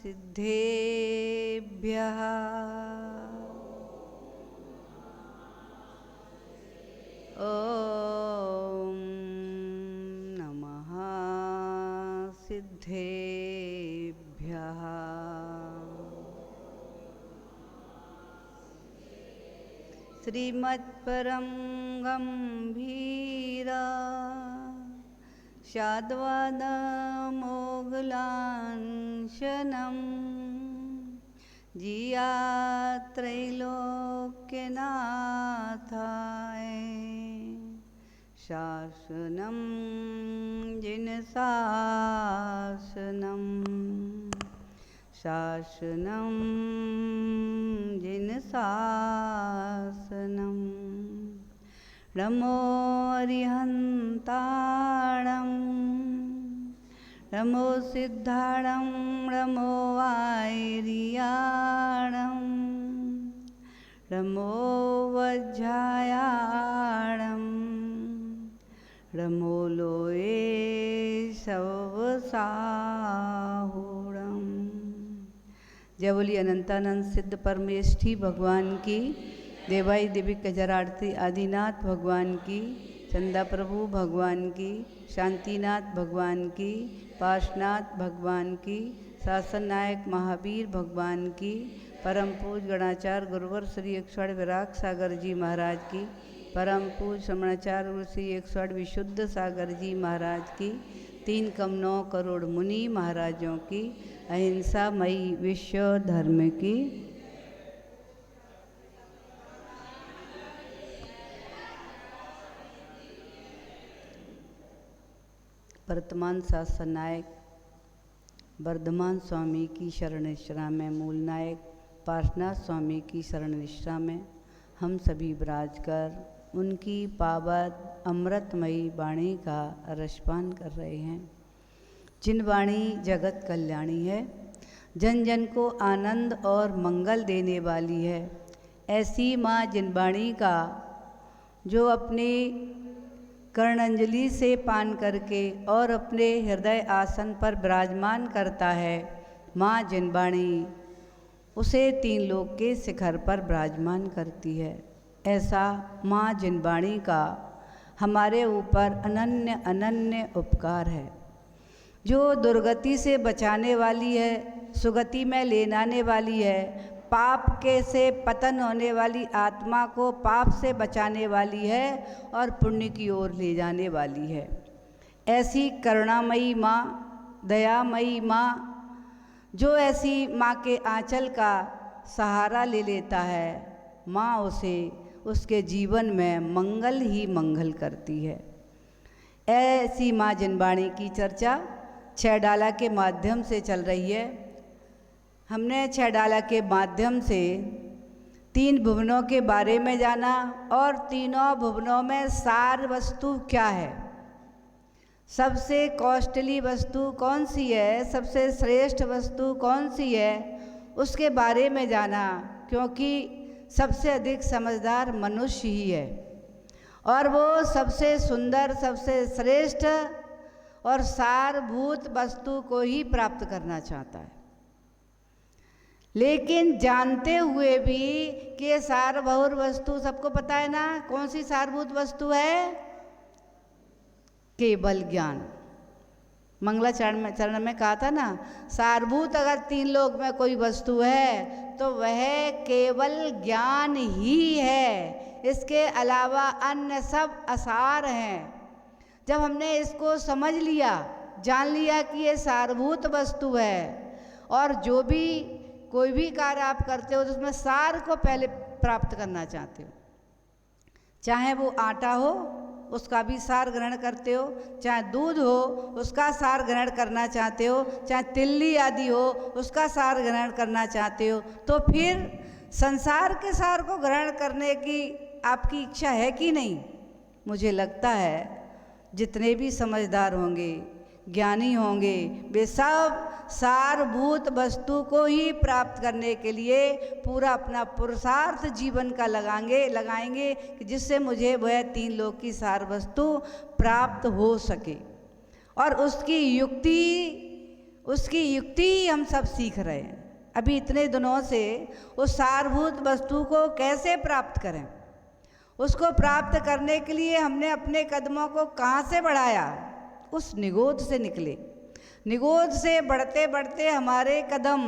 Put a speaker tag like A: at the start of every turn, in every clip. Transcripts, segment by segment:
A: सिद्धेभ्यः ॐ नमः सिद्धेभ्यः। श्रीमत्परं गम्भीरा शाद्वदमोघलांशनं जिया त्रैलोक्यनाथाय शासनं जिनशासनं शासनं जिनशासनं नमो अरिहन्ताणं नमो सिद्धाणं नमो वायरियाणं नमो वज्रायाणं नमो लोये सवसाहुणं। जय बोली अनंतानंद सिद्ध परमेष्ठी भगवान की, देवाई देवी कजरार्थी आदिनाथ भगवान की, चंदा प्रभु भगवान की, शांतिनाथ भगवान की, पाशनाथ भगवान की, शासन नायक महावीर भगवान की, परम पूज गणाचार्य गुरुवर श्री 108 विराग सागर जी महाराज की, परम पूज श्रमणाचार्य गुरु श्री 108 विशुद्ध सागर जी महाराज की, 3 कम 9 करोड़ मुनि महाराजों की, अहिंसा मई विश्व धर्म की। वर्तमान शासन नायक वर्धमान स्वामी की शरण निष्ठा में, मूल नायक पार्श्वनाथ स्वामी की शरण निष्ठा में हम सभी विराज कर उनकी पावन अमृतमयी वाणी का रसपान कर रहे हैं। जिन वाणी जगत कल्याणी है, जन जन को आनंद और मंगल देने वाली है, ऐसी माँ जिन वाणी का जो अपने कर्णंजलि से पान करके और अपने हृदय आसन पर विराजमान करता है, माँ जिनवाणी उसे 3 लोक के शिखर पर विराजमान करती है। ऐसा माँ जिनवाणी का हमारे ऊपर अनन्य अनन्य उपकार है, जो दुर्गति से बचाने वाली है, सुगति में ले आने वाली है, पाप के से पतन होने वाली आत्मा को पाप से बचाने वाली है और पुण्य की ओर ले जाने वाली है। ऐसी करुणामयी माँ, दयामयी माँ, जो ऐसी माँ के आंचल का सहारा ले लेता है, माँ उसे उसके जीवन में मंगल ही मंगल करती है। ऐसी माँ जिनवाणी की चर्चा 6 डाला के माध्यम से चल रही है। हमने 6 डाला के माध्यम से 3 भुवनों के बारे में जाना और तीनों भुवनों में सार वस्तु क्या है, सबसे कॉस्टली वस्तु कौन सी है, सबसे श्रेष्ठ वस्तु कौन सी है, उसके बारे में जाना, क्योंकि सबसे अधिक समझदार मनुष्य ही है और वो सबसे सुंदर, सबसे श्रेष्ठ और सारभूत वस्तु को ही प्राप्त करना चाहता है। लेकिन जानते हुए भी कि सारभूत वस्तु सबको पता है ना, कौन सी सारभूत वस्तु है? केवल ज्ञान। मंगलाचरण में कहा था ना, सारभूत अगर 3 लोक में कोई वस्तु है तो वह केवल ज्ञान ही है, इसके अलावा अन्य सब असार हैं। जब हमने इसको समझ लिया, जान लिया कि ये सारभूत वस्तु है और जो भी कोई भी कार्य आप करते हो तो उसमें सार को पहले प्राप्त करना चाहते हो, चाहे वो आटा हो उसका भी सार ग्रहण करते हो, चाहे दूध हो उसका सार ग्रहण करना चाहते हो, चाहे तिल्ली आदि हो उसका सार ग्रहण करना चाहते हो, तो फिर संसार के सार को ग्रहण करने की आपकी इच्छा है कि नहीं? मुझे लगता है जितने भी समझदार होंगे, ज्ञानी होंगे, वे सब सारभूत वस्तु को ही प्राप्त करने के लिए पूरा अपना पुरुषार्थ जीवन का लगाएंगे कि जिससे मुझे वह 3 लोक की सार वस्तु प्राप्त हो सके। और उसकी युक्ति, उसकी युक्ति हम सब सीख रहे हैं। अभी इतने दिनों से उस सारभूत वस्तु को कैसे प्राप्त करें, उसको प्राप्त करने के लिए हमने अपने कदमों को कहाँ से बढ़ाया, उस निगोद से निकले। निगोद से बढ़ते बढ़ते हमारे कदम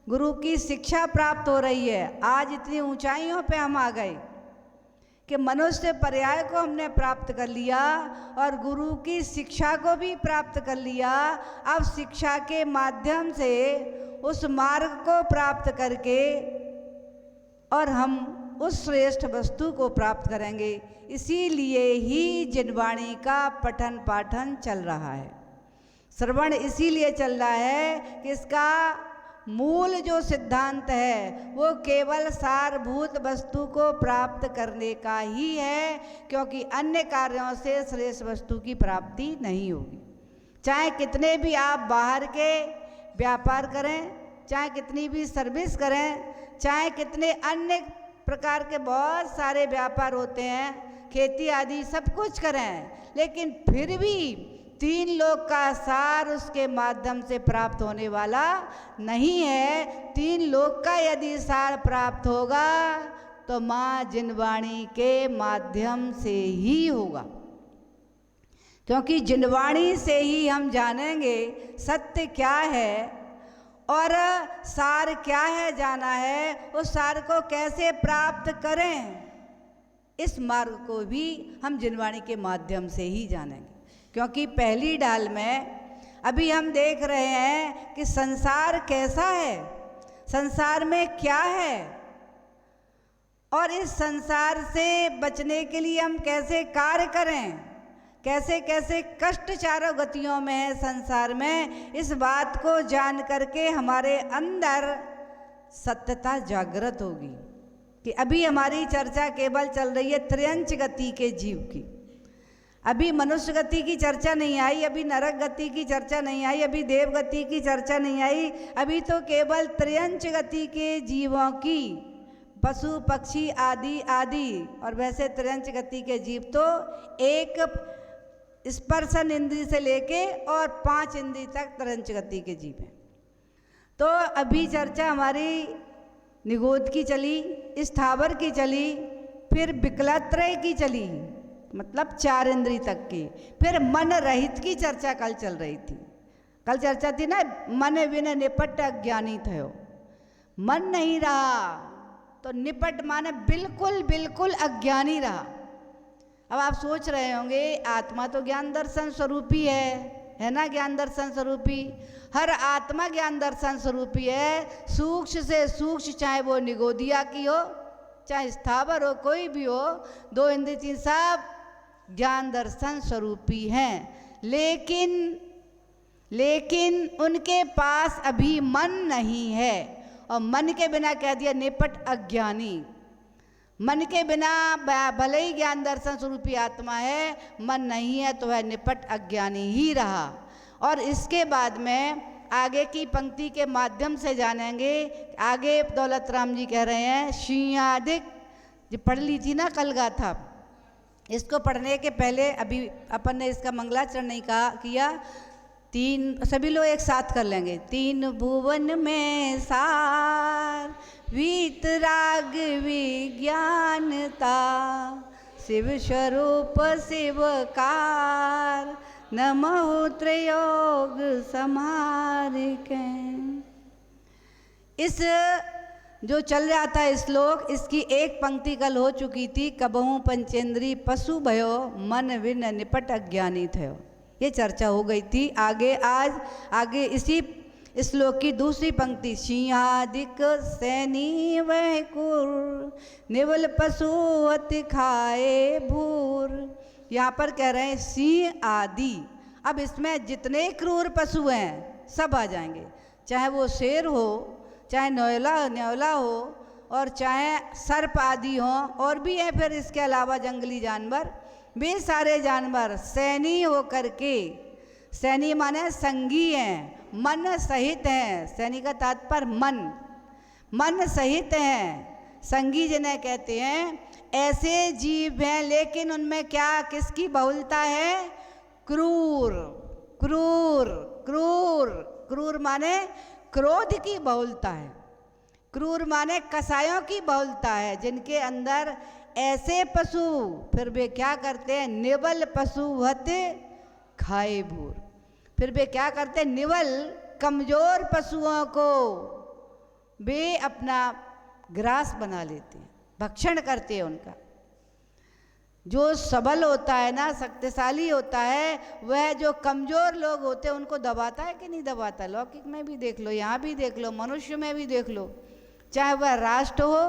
A: गुरु की शिक्षा प्राप्त हो रही है। आज इतनी ऊंचाइयों पे हम आ गए कि मनुष्य पर्याय को हमने प्राप्त कर लिया और गुरु की शिक्षा को भी प्राप्त कर लिया। अब शिक्षा के माध्यम से उस मार्ग को प्राप्त करके और हम उस श्रेष्ठ वस्तु को प्राप्त करेंगे। इसीलिए ही जिनवाणी का पठन पाठन चल रहा है, श्रवण इसीलिए चल रहा है कि इसका मूल जो सिद्धांत है वो केवल सारभूत वस्तु को प्राप्त करने का ही है, क्योंकि अन्य कार्यों से श्रेष्ठ वस्तु की प्राप्ति नहीं होगी। चाहे कितने भी आप बाहर के व्यापार करें, चाहे कितनी भी सर्विस करें, चाहे कितने अन्य प्रकार के बहुत सारे व्यापार होते हैं, खेती आदि सब कुछ करें, लेकिन फिर भी तीन लोक का सार उसके माध्यम से प्राप्त होने वाला नहीं है। तीन लोक का यदि सार प्राप्त होगा तो माँ जिनवाणी के माध्यम से ही होगा, क्योंकि जिनवाणी से ही हम जानेंगे सत्य क्या है और सार क्या है जाना है, उस सार को कैसे प्राप्त करें, इस मार्ग को भी हम जिनवाणी के माध्यम से ही जानेंगे। क्योंकि पहली डाल में अभी हम देख रहे हैं कि संसार कैसा है, संसार में क्या है और इस संसार से बचने के लिए हम कैसे कार्य करें, कैसे कैसे कष्ट चारों गतियों में है संसार में। इस बात को जान करके हमारे अंदर सत्यता जागृत होगी कि अभी हमारी चर्चा केवल चल रही है त्र्यंच गति के जीव की। अभी मनुष्य गति की चर्चा नहीं आई, अभी नरक गति की चर्चा नहीं आई, अभी देव गति की चर्चा नहीं आई। अभी तो केवल त्र्यंच गति के जीवों की, पशु पक्षी आदि आदि, और वैसे त्र्यंच गति के जीव तो एक स्पर्शन इंद्री से लेके और 5 इंद्री तक त्र्यंच गति के जीव हैं। तो अभी चर्चा हमारी निगोद की चली, स्थावर की चली, फिर विकलत्रय की चली, मतलब 4 इंद्री तक की, फिर मन रहित की चर्चा कल चल रही थी। कल चर्चा थी ना, मन बिन निपट अज्ञानी थयो। मन नहीं रहा तो निपट माने बिल्कुल बिल्कुल अज्ञानी रहा। अब आप सोच रहे होंगे आत्मा तो ज्ञान दर्शन स्वरूपी है ना, ज्ञान दर्शन स्वरूपी, हर आत्मा ज्ञान दर्शन स्वरूपी है। सूक्ष्म से सूक्ष्म, चाहे वो निगोदिया की हो चाहे स्थावर हो, कोई भी हो, 2 इंद्रिय 3 सब ज्ञान दर्शन स्वरूपी हैं। लेकिन उनके पास अभी मन नहीं है, और मन के बिना कह दिया निपट अज्ञानी। मन के बिना भले ही ज्ञान दर्शन स्वरूपी आत्मा है, मन नहीं है तो वह निपट अज्ञानी ही रहा। और इसके बाद में आगे की पंक्ति के माध्यम से जानेंगे। आगे दौलत राम जी कह रहे हैं सिंहादिक, जो पढ़ ली थी ना कल गाथा, इसको पढ़ने के पहले अभी अपन ने इसका मंगलाचरण नहीं किया। 3 सभी लोग एक साथ कर लेंगे। 3 भुवन में सार वीतराग विज्ञानता, शिव स्वरूप शिवकार, नमो त्रयोग समारिके। इस जो चल रहा था श्लोक, इसकी एक पंक्ति कल हो चुकी थी, कबहू पंचेंद्री पशु भयो, मन विन निपट अज्ञानी थयो। ये चर्चा हो गई थी। आगे इसी श्लोक की दूसरी पंक्ति, सिंहादिक सैनी वैकुर, निवल पशु अति खाए भूर। यहाँ पर कह रहे हैं सिंह आदि। अब इसमें जितने क्रूर पशु हैं सब आ जाएंगे, चाहे वो शेर हो, चाहे न्योला हो, और चाहे सर्प आदि हों, और भी हैं फिर इसके अलावा जंगली जानवर, वे सारे जानवर सैनी हो करके, सैनी माने संगी हैं, मन सहित हैं। सैनी का तात्पर्य मन सहित हैं, संगी जिन्हें कहते हैं, ऐसे जीव हैं। लेकिन उनमें क्या, किसकी बहुलता है? क्रूर क्रूर क्रूर क्रूर माने क्रोध की बहुलता है, क्रूर माने कसायों की बहुलता है, जिनके अंदर ऐसे पशु फिर वे क्या करते हैं, निबल पशु हते खाए भूर। फिर वे क्या करते हैं, निबल कमजोर पशुओं को वे अपना ग्रास बना लेते हैं, भक्षण करते हैं उनका। जो सबल होता है ना, शक्तिशाली होता है, वह जो कमजोर लोग होते हैं उनको दबाता है कि नहीं दबाता। लौकिक में भी देख लो, यहाँ भी देख लो, मनुष्य में भी देख लो, चाहे वह राष्ट्र हो,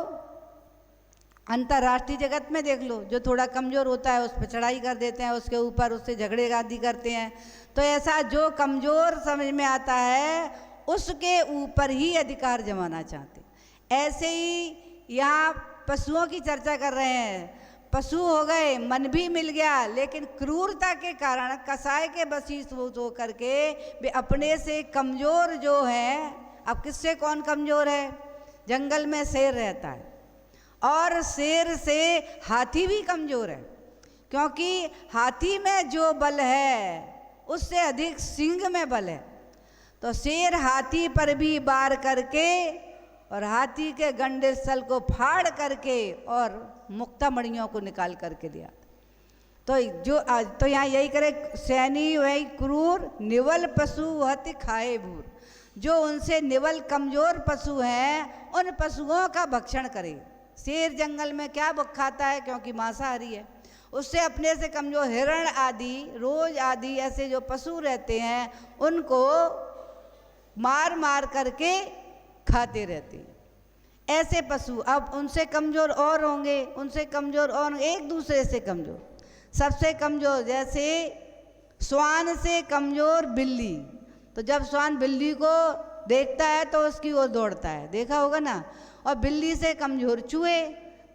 A: अंतर्राष्ट्रीय जगत में देख लो, जो थोड़ा कमजोर होता है उस पर चढ़ाई कर देते हैं, उसके ऊपर उससे झगड़े आदि करते हैं। तो ऐसा जो कमजोर समझ में आता है उसके ऊपर ही अधिकार जमाना चाहते। ऐसे ही यहाँ पशुओं की चर्चा कर रहे हैं, पशु हो गए, मन भी मिल गया, लेकिन क्रूरता के कारण कसाय के बसीस हो करके वे अपने से कमजोर जो हैं। अब किससे कौन कमजोर है, जंगल में शेर रहता है और शेर से हाथी भी कमजोर है, क्योंकि हाथी में जो बल है उससे अधिक सिंह में बल है। तो शेर हाथी पर भी वार करके और हाथी के गंडे स्थल को फाड़ करके और मुक्तामणियों को निकाल करके दिया। तो यहाँ यही करे, सैनी वही क्रूर निवल पशु हति खाए भूर। जो उनसे निवल कमजोर पशु हैं उन पशुओं का भक्षण करे। शेर जंगल में क्या खाता है, क्योंकि मांसाहारी है, उससे अपने से कमजोर हिरण आदि, रोज आदि ऐसे जो पशु रहते हैं उनको मार मार करके खाते रहते हैं। ऐसे पशु अब उनसे कमजोर और होंगे, उनसे कमजोर और एक दूसरे से कमजोर। सबसे कमजोर जैसे श्वान से कमजोर बिल्ली। तो जब श्वान बिल्ली को देखता है तो उसकी ओर दौड़ता है, देखा होगा ना। और बिल्ली से कमजोर चूहे,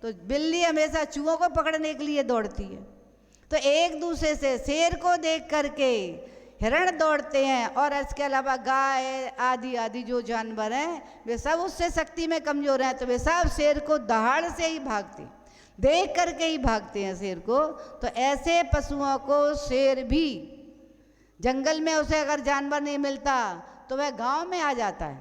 A: तो बिल्ली हमेशा चूहों को पकड़ने के लिए दौड़ती है। तो एक दूसरे से शेर को देख करके हिरण दौड़ते हैं, और इसके अलावा गाय आदि आदि जो जानवर हैं वे सब उससे शक्ति में कमजोर हैं, तो वे सब शेर को दहाड़ से ही भागते, देख करके ही भागते हैं शेर को। तो ऐसे पशुओं को शेर भी जंगल में उसे अगर जानवर नहीं मिलता तो वह गांव में आ जाता है,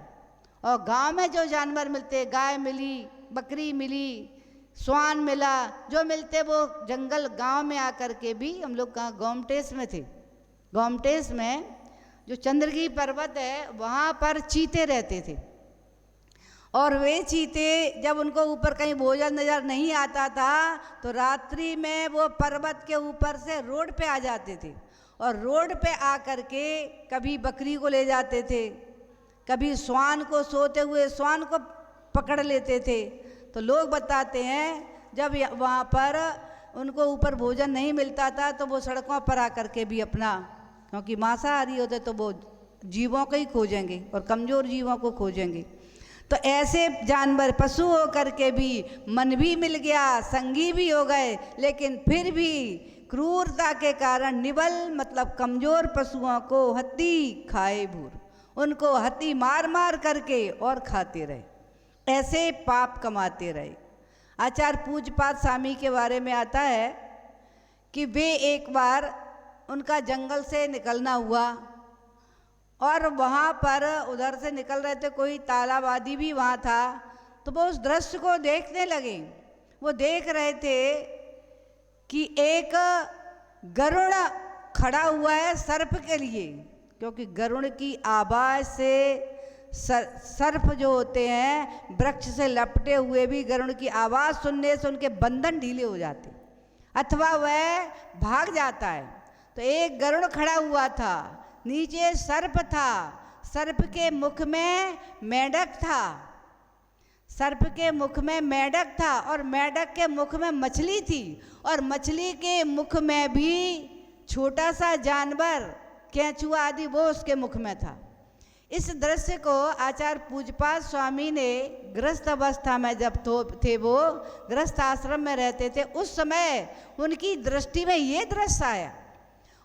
A: और गांव में जो जानवर मिलते, गाय मिली, बकरी मिली, श्वान मिला, जो मिलते वो जंगल गांव में आकर के भी। हम लोग कहाँ गोमटेश में थे, गोमटेश में जो चंद्रगिरी पर्वत है वहाँ पर चीते रहते थे, और वे चीते जब उनको ऊपर कहीं भोजन नजर नहीं आता था तो रात्रि में वो पर्वत के ऊपर से रोड पे आ जाते थे, और रोड पे आकर के कभी बकरी को ले जाते थे, कभी श्वान को, सोते हुए श्वान को पकड़ लेते थे। तो लोग बताते हैं जब वहाँ पर उनको ऊपर भोजन नहीं मिलता था तो वो सड़कों पर आकर के भी अपना, क्योंकि मांसाहारी होते तो वो जीवों को ही खोजेंगे और कमज़ोर जीवों को खोजेंगे। तो ऐसे जानवर पशु हो करके भी मन भी मिल गया, संगी भी हो गए, लेकिन फिर भी क्रूरता के कारण निबल मतलब कमज़ोर पशुओं को हत्ती खाए भूर, उनको हत्ती मार मार करके और खाते रहे, ऐसे पाप कमाते रहे। आचार्य पूज्यपाद स्वामी के बारे में आता है कि वे एक बार उनका जंगल से निकलना हुआ, और वहाँ पर उधर से निकल रहे थे, कोई तालाब आदि भी वहाँ था, तो वो उस दृश्य को देखने लगे। वो देख रहे थे कि एक गरुड़ खड़ा हुआ है सर्प के लिए, क्योंकि गरुड़ की आवाज़ से सर्प जो होते हैं वृक्ष से लपटे हुए भी गरुड़ की आवाज़ सुनने से उनके बंधन ढीले हो जाते अथवा वह भाग जाता है। तो एक गरुड़ खड़ा हुआ था, नीचे सर्प था, सर्प के मुख में मेंढक था, सर्प के मुख में मेंढक था, और मेंढक के मुख में मछली थी, और मछली के मुख में भी छोटा सा जानवर केंचुआ आदि वो उसके मुख में था। इस दृश्य को आचार्य पूज्यपाद स्वामी ने गृहस्थ अवस्था में जब थे, वो गृहस्थ आश्रम में रहते थे, उस समय उनकी दृष्टि में ये दृश्य आया,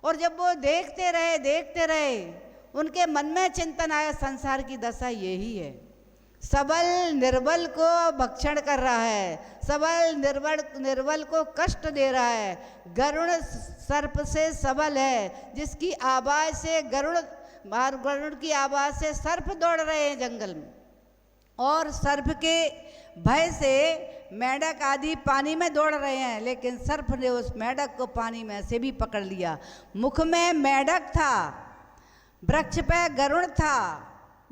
A: और जब वो देखते रहे उनके मन में चिंतन आया, संसार की दशा यही है, सबल निर्बल को भक्षण कर रहा है, सबल निर्बल को कष्ट दे रहा है। गरुड़ सर्प से सबल है, जिसकी आवाज़ से गरुड़ बाहर गरुड़ की आवाज़ से सर्प दौड़ रहे हैं जंगल में, और सर्प के भय से मेंढक आदि पानी में दौड़ रहे हैं, लेकिन सर्प ने उस मेंढक को पानी में से भी पकड़ लिया। मुख में मेंढक था, वृक्ष पे गरुड़ था,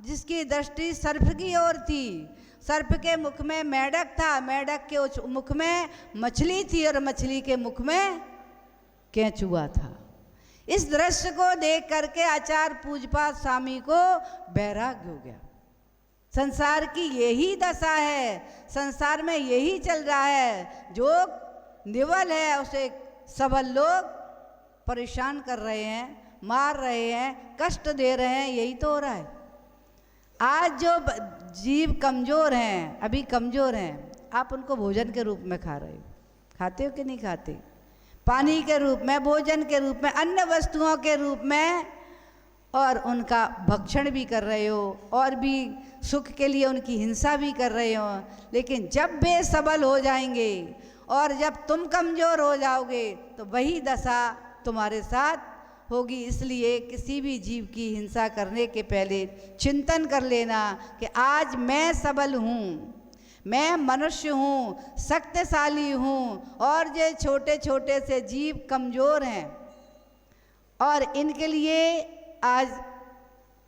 A: जिसकी दृष्टि सर्प की ओर थी। सर्प के मुख में मेंढक था, मेंढक के मुख में मछली थी, और मछली के मुख में केंचुआ था। इस दृश्य को देख करके आचार्य पूज्यपाद स्वामी को वैराग्य हो गया। संसार की यही दशा है, संसार में यही चल रहा है। जो निवल है उसे सबल लोग परेशान कर रहे हैं, मार रहे हैं, कष्ट दे रहे हैं, यही तो हो रहा है। आज जो जीव कमज़ोर हैं, अभी कमज़ोर हैं, आप उनको भोजन के रूप में खा रहे हो, खाते हो कि नहीं खाते? पानी के रूप में, भोजन के रूप में, अन्य वस्तुओं के रूप में, और उनका भक्षण भी कर रहे हो, और भी सुख के लिए उनकी हिंसा भी कर रहे हो। लेकिन जब वे सबल हो जाएंगे और जब तुम कमज़ोर हो जाओगे तो वही दशा तुम्हारे साथ होगी। इसलिए किसी भी जीव की हिंसा करने के पहले चिंतन कर लेना कि आज मैं सबल हूँ, मैं मनुष्य हूँ, शक्तिशाली हूँ, और जो छोटे छोटे से जीव कमज़ोर हैं, और इनके लिए आज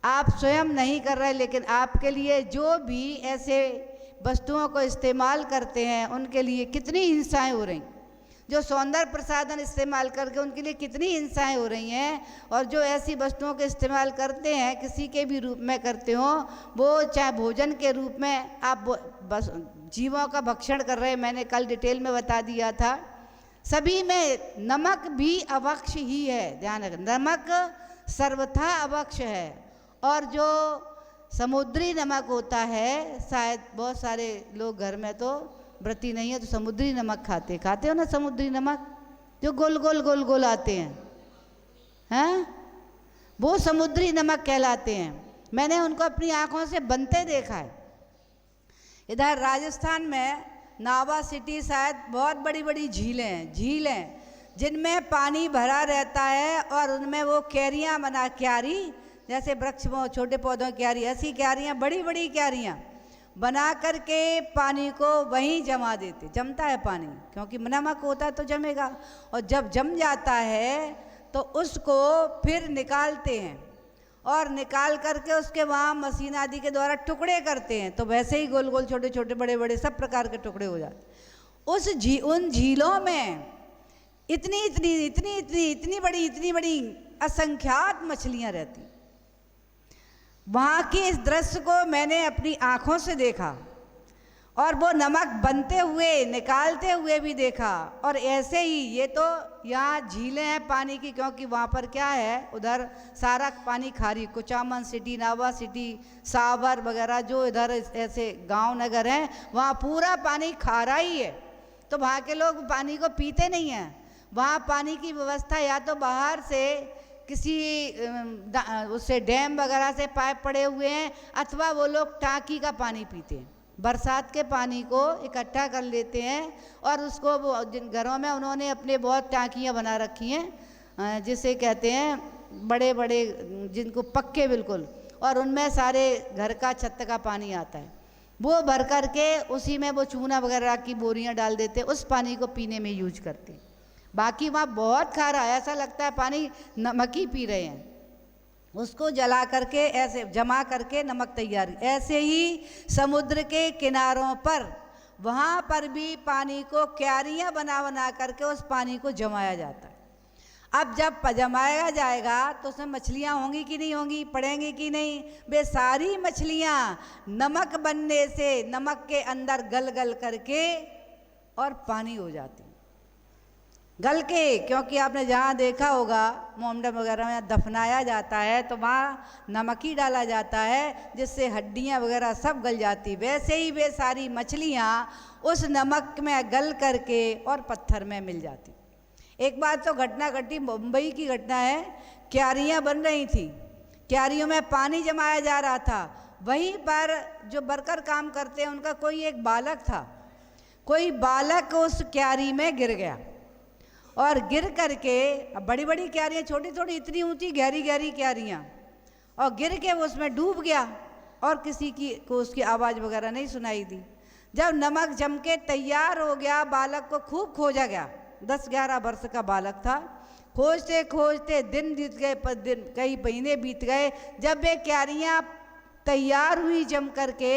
A: आप स्वयं नहीं कर रहे, लेकिन आपके लिए जो भी ऐसे वस्तुओं को इस्तेमाल करते हैं उनके लिए कितनी हिंसाएं हो रही, जो सौंदर्य प्रसाधन इस्तेमाल करके उनके लिए कितनी हिंसाएं हो रही हैं। और जो ऐसी वस्तुओं के इस्तेमाल करते हैं, किसी के भी रूप में करते हो, वो चाहे भोजन के रूप में आप बस जीवों का भक्षण कर रहे हैं। मैंने कल डिटेल में बता दिया था, सभी में नमक भी अवक्ष ही है, ध्यान रखें, नमक सर्वथा अवक्ष है। और जो समुद्री नमक होता है, शायद बहुत सारे लोग घर में तो व्रती नहीं है तो समुद्री नमक खाते हो ना, समुद्री नमक जो गोल गोल गोल गोल आते हैं, वो समुद्री नमक कहलाते हैं। मैंने उनको अपनी आंखों से बनते देखा है। इधर राजस्थान में नावा सिटी शायद बहुत बड़ी बड़ी झीलें जिनमें पानी भरा रहता है, और उनमें वो क्यारियाँ बना, क्यारी जैसे वृक्ष में छोटे पौधों की क्यारी, ऐसी क्यारियाँ, बड़ी बड़ी क्यारियाँ बना करके पानी को वहीं जमा देते। जमता है पानी, क्योंकि नमक होता है तो जमेगा, और जब जम जाता है तो उसको फिर निकालते हैं, और निकाल करके उसके वहाँ मशीन आदि के द्वारा टुकड़े करते हैं, तो वैसे ही गोल गोल छोटे छोटे बड़े बड़े सब प्रकार के टुकड़े हो जाते। उन झीलों में इतनी बड़ी असंख्यात मछलियाँ रहती। वहाँ के इस दृश्य को मैंने अपनी आँखों से देखा, और वो नमक बनते हुए निकालते हुए भी देखा। और ऐसे ही ये तो यहाँ झीलें हैं पानी की, क्योंकि वहाँ पर क्या है, उधर सारा पानी खारी, कुचामन सिटी, नावा सिटी, सावर वगैरह जो इधर ऐसे गांव नगर हैं, वहाँ पूरा पानी खारा ही है। तो वहाँ के लोग पानी को पीते नहीं हैं। वहाँ पानी की व्यवस्था या तो बाहर से किसी उससे डैम वगैरह से पाइप पड़े हुए हैं, अथवा वो लोग टांकी का पानी पीते हैं। बरसात के पानी को इकट्ठा कर लेते हैं, और उसको वो जिन घरों में उन्होंने अपने बहुत टांकियाँ बना रखी हैं, जिसे कहते हैं बड़े बड़े, जिनको पक्के बिल्कुल, और उनमें सारे घर का छत का पानी आता है। वो भर करके उसी में वो चूना वगैरह की बोरियां डाल देते, उस पानी को पीने में यूज करते। बाकी वहाँ बहुत खारा है, ऐसा लगता है पानी नमक ही पी रहे हैं। उसको जला करके ऐसे जमा करके नमक तैयार। ऐसे ही समुद्र के किनारों पर, वहाँ पर भी पानी को क्यारियाँ बना बना करके उस पानी को जमाया जाता है। अब जब जमाया जाएगा तो उसमें मछलियाँ होंगी कि नहीं होंगी, पड़ेंगी कि नहीं? वे सारी मछलियाँ नमक बनने से नमक के अंदर गल गल करके और पानी हो जाती, गल के। क्योंकि आपने जहाँ देखा होगा मोमडम वगैरह में दफनाया जाता है तो वहाँ नमक ही डाला जाता है, जिससे हड्डियाँ वगैरह सब गल जाती। वैसे ही वे सारी मछलियाँ उस नमक में गल करके और पत्थर में मिल जाती। एक बार तो घटना घटी, मुंबई की घटना है। क्यारियाँ बन रही थी, क्यारियों में पानी जमाया जा रहा था। वहीं पर जो वर्कर काम करते हैं उनका कोई एक बालक था, कोई बालक उस क्यारी में गिर गया, और गिर करके, अब बड़ी बड़ी क्यारियाँ, छोटी छोटी इतनी ऊंची गहरी गहरी क्यारियाँ, और गिर के वो उसमें डूब गया और किसी की को उसकी आवाज़ वगैरह नहीं सुनाई दी। जब नमक जम के तैयार हो गया, बालक को खूब खोजा गया। 10-11 वर्ष का बालक था। खोजते खोजते दिन बीत गए, कई महीने बीत गए। जब वे क्यारियाँ तैयार हुई जम करके,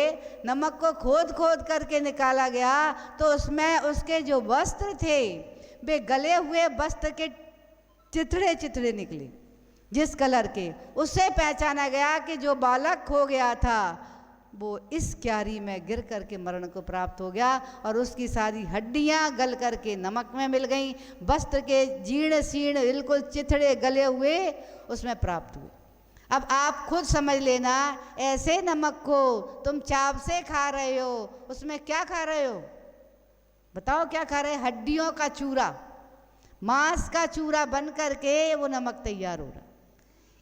A: नमक को खोद खोद करके निकाला गया, तो उसमें उसके जो वस्त्र थे वे गले हुए वस्त्र के चिथड़े चिथड़े निकले, जिस कलर के। उससे पहचाना गया कि जो बालक खो गया था वो इस क्यारी में गिर करके मरण को प्राप्त हो गया और उसकी सारी हड्डियां गल करके नमक में मिल गईं। वस्त्र के जीर्ण शीर्ण बिल्कुल चिथड़े गले हुए उसमें प्राप्त हुए। अब आप खुद समझ लेना, ऐसे नमक को तुम चाव से खा रहे हो, उसमें क्या खा रहे हो? बताओ क्या खा रहे? हड्डियों का चूरा, मांस का चूरा बन करके वो नमक तैयार हो रहा।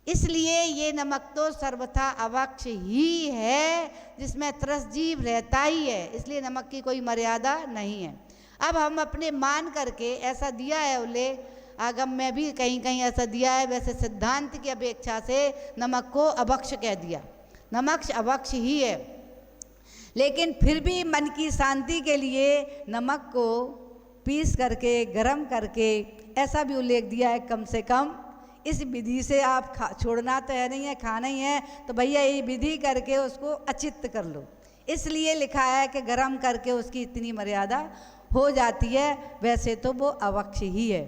A: इसलिए ये नमक तो सर्वथा अवक्ष ही है, जिसमें त्रसजीव रहता ही है। इसलिए नमक की कोई मर्यादा नहीं है। अब हम अपने मान करके ऐसा दिया है उल्लेख, आगम में भी कहीं कहीं ऐसा दिया है, वैसे सिद्धांत की अपेक्षा से नमक को अवक्ष कह दिया। नमक अवक्ष ही है, लेकिन फिर भी मन की शांति के लिए नमक को पीस करके गरम करके ऐसा भी उल्लेख दिया है। कम से कम इस विधि से आप छोड़ना तो है नहीं है, खाना ही है, तो भैया ये विधि करके उसको अचित्त कर लो। इसलिए लिखा है कि गरम करके उसकी इतनी मर्यादा हो जाती है। वैसे तो वो अवक्ष ही है।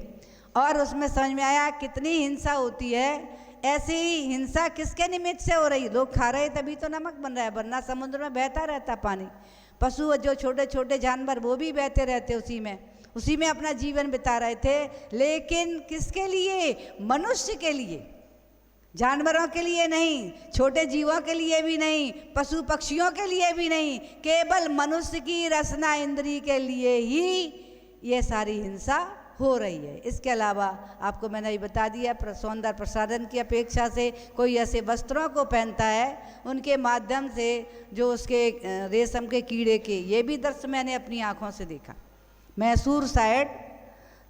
A: और उसमें समझ में आया कितनी हिंसा होती है। ऐसी हिंसा किसके निमित्त से हो रही? लोग खा रहे तभी तो नमक बन रहा है, वरना समुद्र में बहता रहता पानी। पशु जो छोटे छोटे जानवर वो भी बहते रहते उसी में अपना जीवन बिता रहे थे। लेकिन किसके लिए? मनुष्य के लिए, जानवरों के लिए नहीं, छोटे जीवों के लिए भी नहीं, पशु पक्षियों के लिए भी नहीं, केवल मनुष्य की रसना इंद्री के लिए ही ये सारी हिंसा हो रही है। इसके अलावा आपको मैंने ये बता दिया, सौंदर्य प्रसाधन की अपेक्षा से कोई ऐसे वस्त्रों को पहनता है, उनके माध्यम से जो उसके रेशम के कीड़े के, ये भी दृश्य मैंने अपनी आँखों से देखा। मैसूर साइड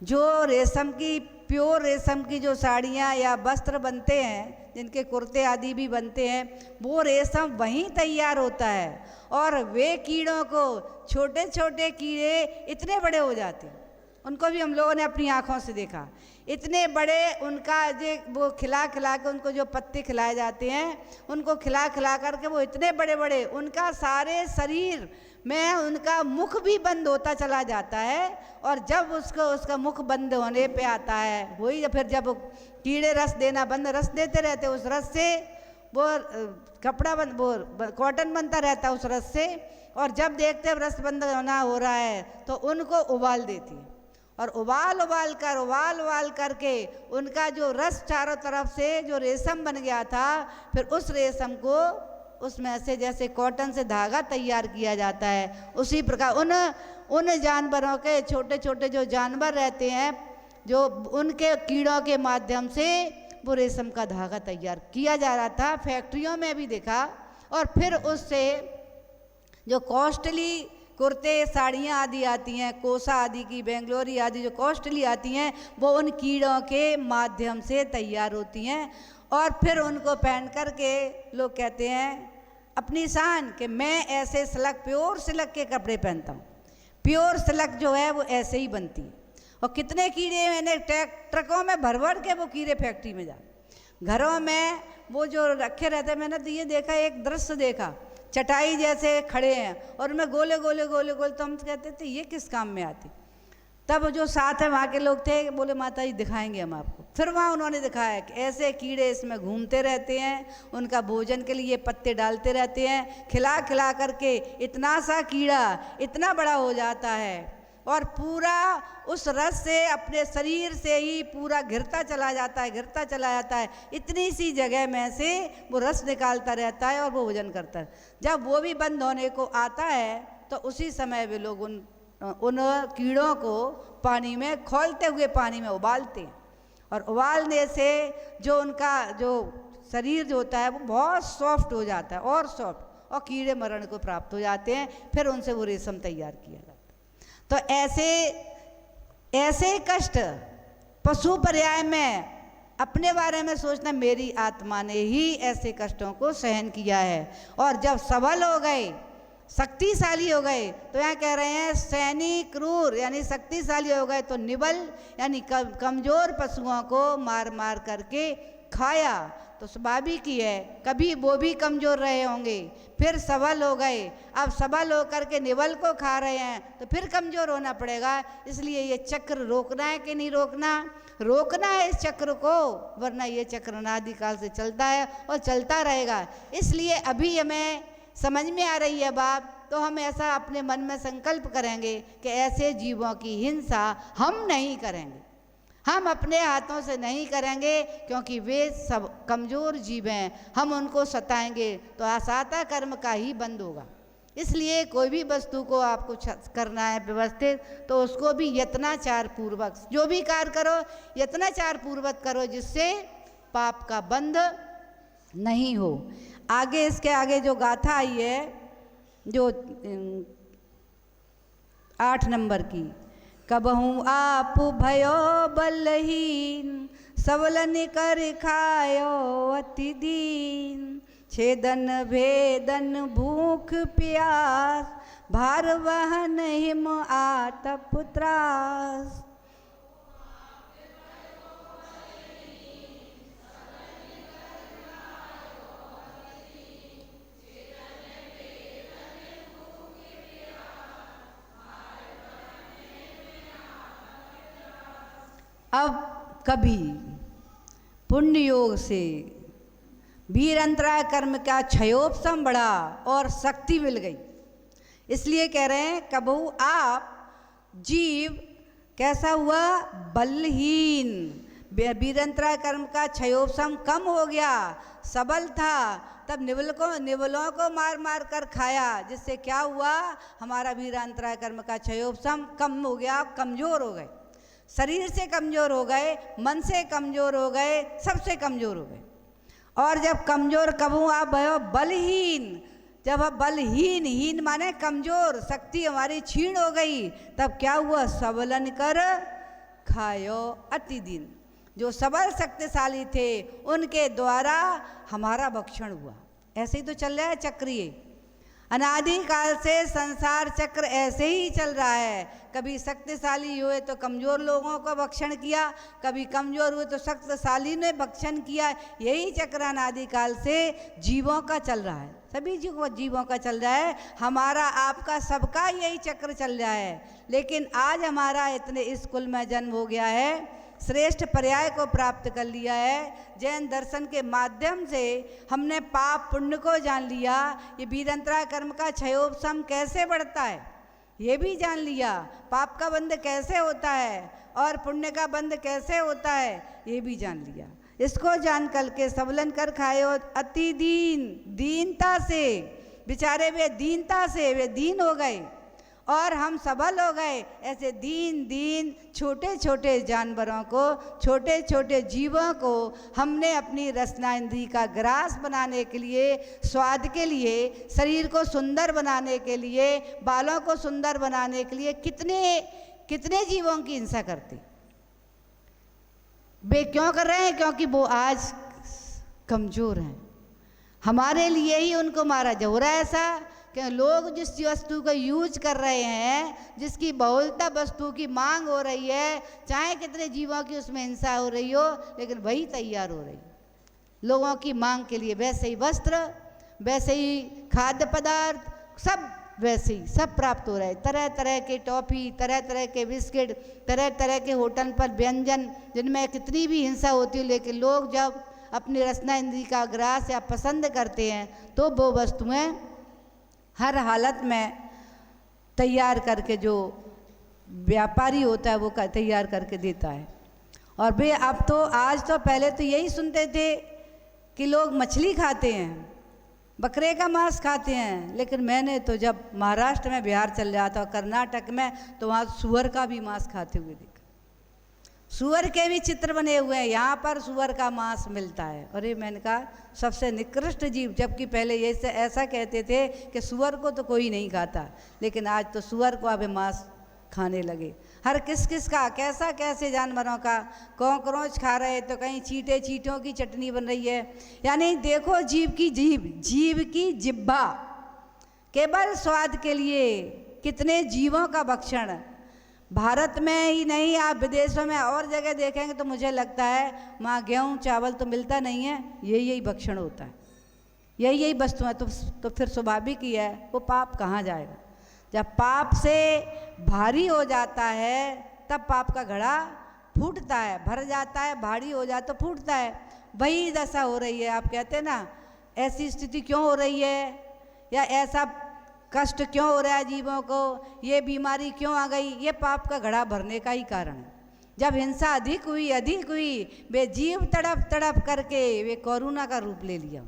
A: जो रेशम की, प्योर रेशम की जो साड़ियाँ या वस्त्र बनते हैं, जिनके कुर्ते आदि भी बनते हैं, वो रेशम वहीं तैयार होता है। और वे कीड़ों को, छोटे छोटे कीड़े इतने बड़े हो जाते हैं, उनको भी हम लोगों ने अपनी आँखों से देखा। इतने बड़े उनका वो खिला खिला के, उनको जो पत्ते खिलाए जाते हैं, उनको खिला खिला करके वो इतने बड़े बड़े, उनका सारे शरीर में उनका मुख भी बंद होता चला जाता है। और जब उसका मुख बंद होने पे आता है, वही फिर जब कीड़े रस देना बंद, रस देते रहते, उस रस से वो कपड़ा बन, वो कॉटन बनता रहता है उस रस से। और जब देखते हैं रस बंद होना हो रहा है तो उनको उबाल देती है। और उबाल करके उनका जो रस चारों तरफ से जो रेशम बन गया था, फिर उस रेशम को उसमें से जैसे कॉटन से धागा तैयार किया जाता है, उसी प्रकार उन जानवरों के, छोटे छोटे जो जानवर रहते हैं, जो उनके कीड़ों के माध्यम से वो रेशम का धागा तैयार किया जा रहा था। फैक्ट्रियों में भी देखा। और फिर उससे जो कॉस्टली कुर्ते साड़ियाँ आदि आती हैं, कोसा आदि की, बेंगलोरी आदि जो कॉस्टली आती हैं, वो उन कीड़ों के माध्यम से तैयार होती हैं। और फिर उनको पहन कर के लोग कहते हैं अपनी शान कि मैं ऐसे सिल्क, प्योर सिल्क के कपड़े पहनता हूँ। प्योर सिल्क जो है वो ऐसे ही बनती है। और कितने कीड़े मैंने ट्रकों में भर भर के वो कीड़े फैक्ट्री में जा, घरों में वो जो रखे रहते हैं। मैंने तो ये देखा, एक दृश्य देखा, चटाई जैसे खड़े हैं और उनमें गोले गोले गोले गोले, तो हम कहते थे ये किस काम में आती। तब जो साथ है वहाँ के लोग थे, बोले माता जी दिखाएंगे हम आपको। फिर वहाँ उन्होंने दिखाया कि ऐसे कीड़े इसमें घूमते रहते हैं, उनका भोजन के लिए पत्ते डालते रहते हैं, खिला खिला करके इतना सा कीड़ा इतना बड़ा हो जाता है और पूरा उस रस से अपने शरीर से ही पूरा घिरता चला जाता है। इतनी सी जगह में से वो रस निकालता रहता है और वो भोजन करता है। जब वो भी बंद होने को आता है तो उसी समय वे लोग उन कीड़ों को पानी में, खौलते हुए पानी में उबालते हैं। और उबालने से जो उनका जो शरीर जो होता है वो बहुत सॉफ्ट हो जाता है, और सॉफ्ट, और कीड़े मरण को प्राप्त हो जाते हैं। फिर उनसे वो रेशम तैयार किया जाता है। तो ऐसे कष्ट पशु पर्याय में
B: अपने बारे में सोचना, मेरी आत्मा ने ही ऐसे कष्टों को सहन किया है। और जब सबल हो गए, शक्तिशाली हो गए, तो यहाँ कह रहे हैं सैनिक क्रूर, यानी शक्तिशाली हो गए तो निबल यानी कमजोर पशुओं को मार मार करके खाया। तो स्वाभाविक ही है, कभी वो भी कमजोर रहे होंगे, फिर सबल हो गए, अब सबल होकर के निबल को खा रहे हैं तो फिर कमजोर होना पड़ेगा। इसलिए ये चक्र रोकना है कि नहीं रोकना? रोकना है इस चक्र को, वरना ये चक्र अनादिकाल से चलता है और चलता रहेगा। इसलिए अभी हमें समझ में आ रही है बात, तो हम ऐसा अपने मन में संकल्प करेंगे कि ऐसे जीवों की हिंसा हम नहीं करेंगे, हम अपने हाथों से नहीं करेंगे, क्योंकि वे सब कमज़ोर जीव हैं। हम उनको सताएंगे तो आसाता कर्म का ही बंद होगा। इसलिए कोई भी वस्तु को आपको करना है व्यवस्थित, तो उसको भी यत्नाचार पूर्वक, जो भी कार्य करो यत्नाचार पूर्वक करो, जिससे पाप का बंध नहीं हो। आगे इसके आगे जो गाथा आई है, जो 8 नंबर की, कबहूँ आप भयो बलहीन, सबलन कर खायो अति दीन, छेदन भेदन भूख प्यास, भार वहन हिम आतप त्रास। अब कभी पुण्य योग से वीर अंतराय कर्म का क्षयोपशम बढ़ा और शक्ति मिल गई, इसलिए कह रहे हैं कबहू आप जीव कैसा हुआ? बलहीन। वीर अंतराय कर्म का क्षयोपशम कम हो गया, सबल था, तब निबलों को मार मार कर खाया, जिससे क्या हुआ? हमारा वीर अंतराय कर्म का क्षयोपशम कम हो गया, कमजोर हो गए, शरीर से कमजोर हो गए, मन से कमजोर हो गए, सबसे कमजोर हो गए। और जब कमजोर कबहू आप भयो बलहीन, जब आप बलहीन, हीन माने कमजोर, शक्ति हमारी छीण हो गई, तब क्या हुआ? सबलन कर खायो अति दिन। जो सबल शक्तिशाली थे उनके द्वारा हमारा भक्षण हुआ। ऐसे ही तो चल रहा है चक्रीय, अनादिकाल से संसार चक्र ऐसे ही चल रहा है। कभी शक्तिशाली हुए तो कमज़ोर लोगों को भक्षण किया, कभी कमज़ोर हुए तो शक्तिशाली ने भक्षण किया। यही चक्र अनादिकाल से जीवों का चल रहा है, सभी जीवों का चल रहा है, हमारा आपका सबका यही चक्र चल रहा है। लेकिन आज हमारा इतने इस कुल में जन्म हो गया है, श्रेष्ठ पर्याय को प्राप्त कर लिया है। जैन दर्शन के माध्यम से हमने पाप पुण्य को जान लिया, ये वीर अंतराय कर्म का क्षयोपशम कैसे बढ़ता है ये भी जान लिया, पाप का बंध कैसे होता है और पुण्य का बंध कैसे होता है ये भी जान लिया। इसको जान कर के सबलन कर खायो अति दीन, दीनता से, बेचारे वे दीनता से वे दीन हो गए और हम सबल हो गए। ऐसे दीन दीन छोटे छोटे जानवरों को, छोटे छोटे जीवों को हमने अपनी रसना इंद्री का ग्रास बनाने के लिए, स्वाद के लिए, शरीर को सुंदर बनाने के लिए, बालों को सुंदर बनाने के लिए कितने कितने जीवों की हिंसा करते। वे क्यों कर रहे हैं? क्योंकि वो आज कमज़ोर हैं, हमारे लिए ही उनको मारा जा रहा है। ऐसा कि लोग जिस वस्तु को यूज कर रहे हैं, जिसकी बहुलता वस्तु की मांग हो रही है, चाहे कितने जीवों की उसमें हिंसा हो रही हो, लेकिन वही तैयार हो रही लोगों की मांग के लिए। वैसे ही वस्त्र, वैसे ही खाद्य पदार्थ, सब वैसे ही सब प्राप्त हो रहे हैं। तरह तरह के टॉफ़ी, तरह तरह के बिस्किट, तरह तरह के होटल पर व्यंजन, जिनमें कितनी भी हिंसा होती है, लेकिन लोग जब अपनी रसना इंद्री का ग्रास या पसंद करते हैं तो वो वस्तुएं हर हालत में तैयार करके, जो व्यापारी होता है वो तैयार करके देता है। और वे अब तो, आज तो, पहले तो यही सुनते थे कि लोग मछली खाते हैं, बकरे का मांस खाते हैं, लेकिन मैंने तो जब महाराष्ट्र में बिहार चल रहा था, कर्नाटक में, तो वहाँ सुअर का भी मांस खाते हुए देखा। सुअर के भी चित्र बने हुए हैं, यहाँ पर सुअर का मांस मिलता है। अरे मैंने कहा सबसे निकृष्ट जीव, जबकि पहले ये ऐसा कहते थे कि सुअर को तो कोई नहीं खाता, लेकिन आज तो सुअर को अब मांस खाने लगे। हर किस किस का, कैसा कैसे जानवरों का, कॉकरोच खा रहे तो कहीं चींटे चींटों की चटनी बन रही है। यानी देखो जीव की जिह्वा केवल स्वाद के लिए कितने जीवों का भक्षण। भारत में ही नहीं, आप विदेशों में और जगह देखेंगे तो मुझे लगता है वहाँ गेहूँ चावल तो मिलता नहीं है, यही भक्षण होता है, यही वस्तुएं। तो फिर स्वाभाविक ही है वो पाप कहाँ जाएगा। जब पाप से भारी हो जाता है तब पाप का घड़ा फूटता है, भर जाता है, भारी हो जाए तो फूटता है। वही दशा हो रही है। आप कहते हैं ना ऐसी स्थिति क्यों हो रही है, या ऐसा कष्ट क्यों हो रहा है जीवों को, ये बीमारी क्यों आ गई, ये पाप का घड़ा भरने का ही कारण है। जब हिंसा अधिक हुई वे जीव तड़प तड़प करके वे कोरोना का रूप ले लिया,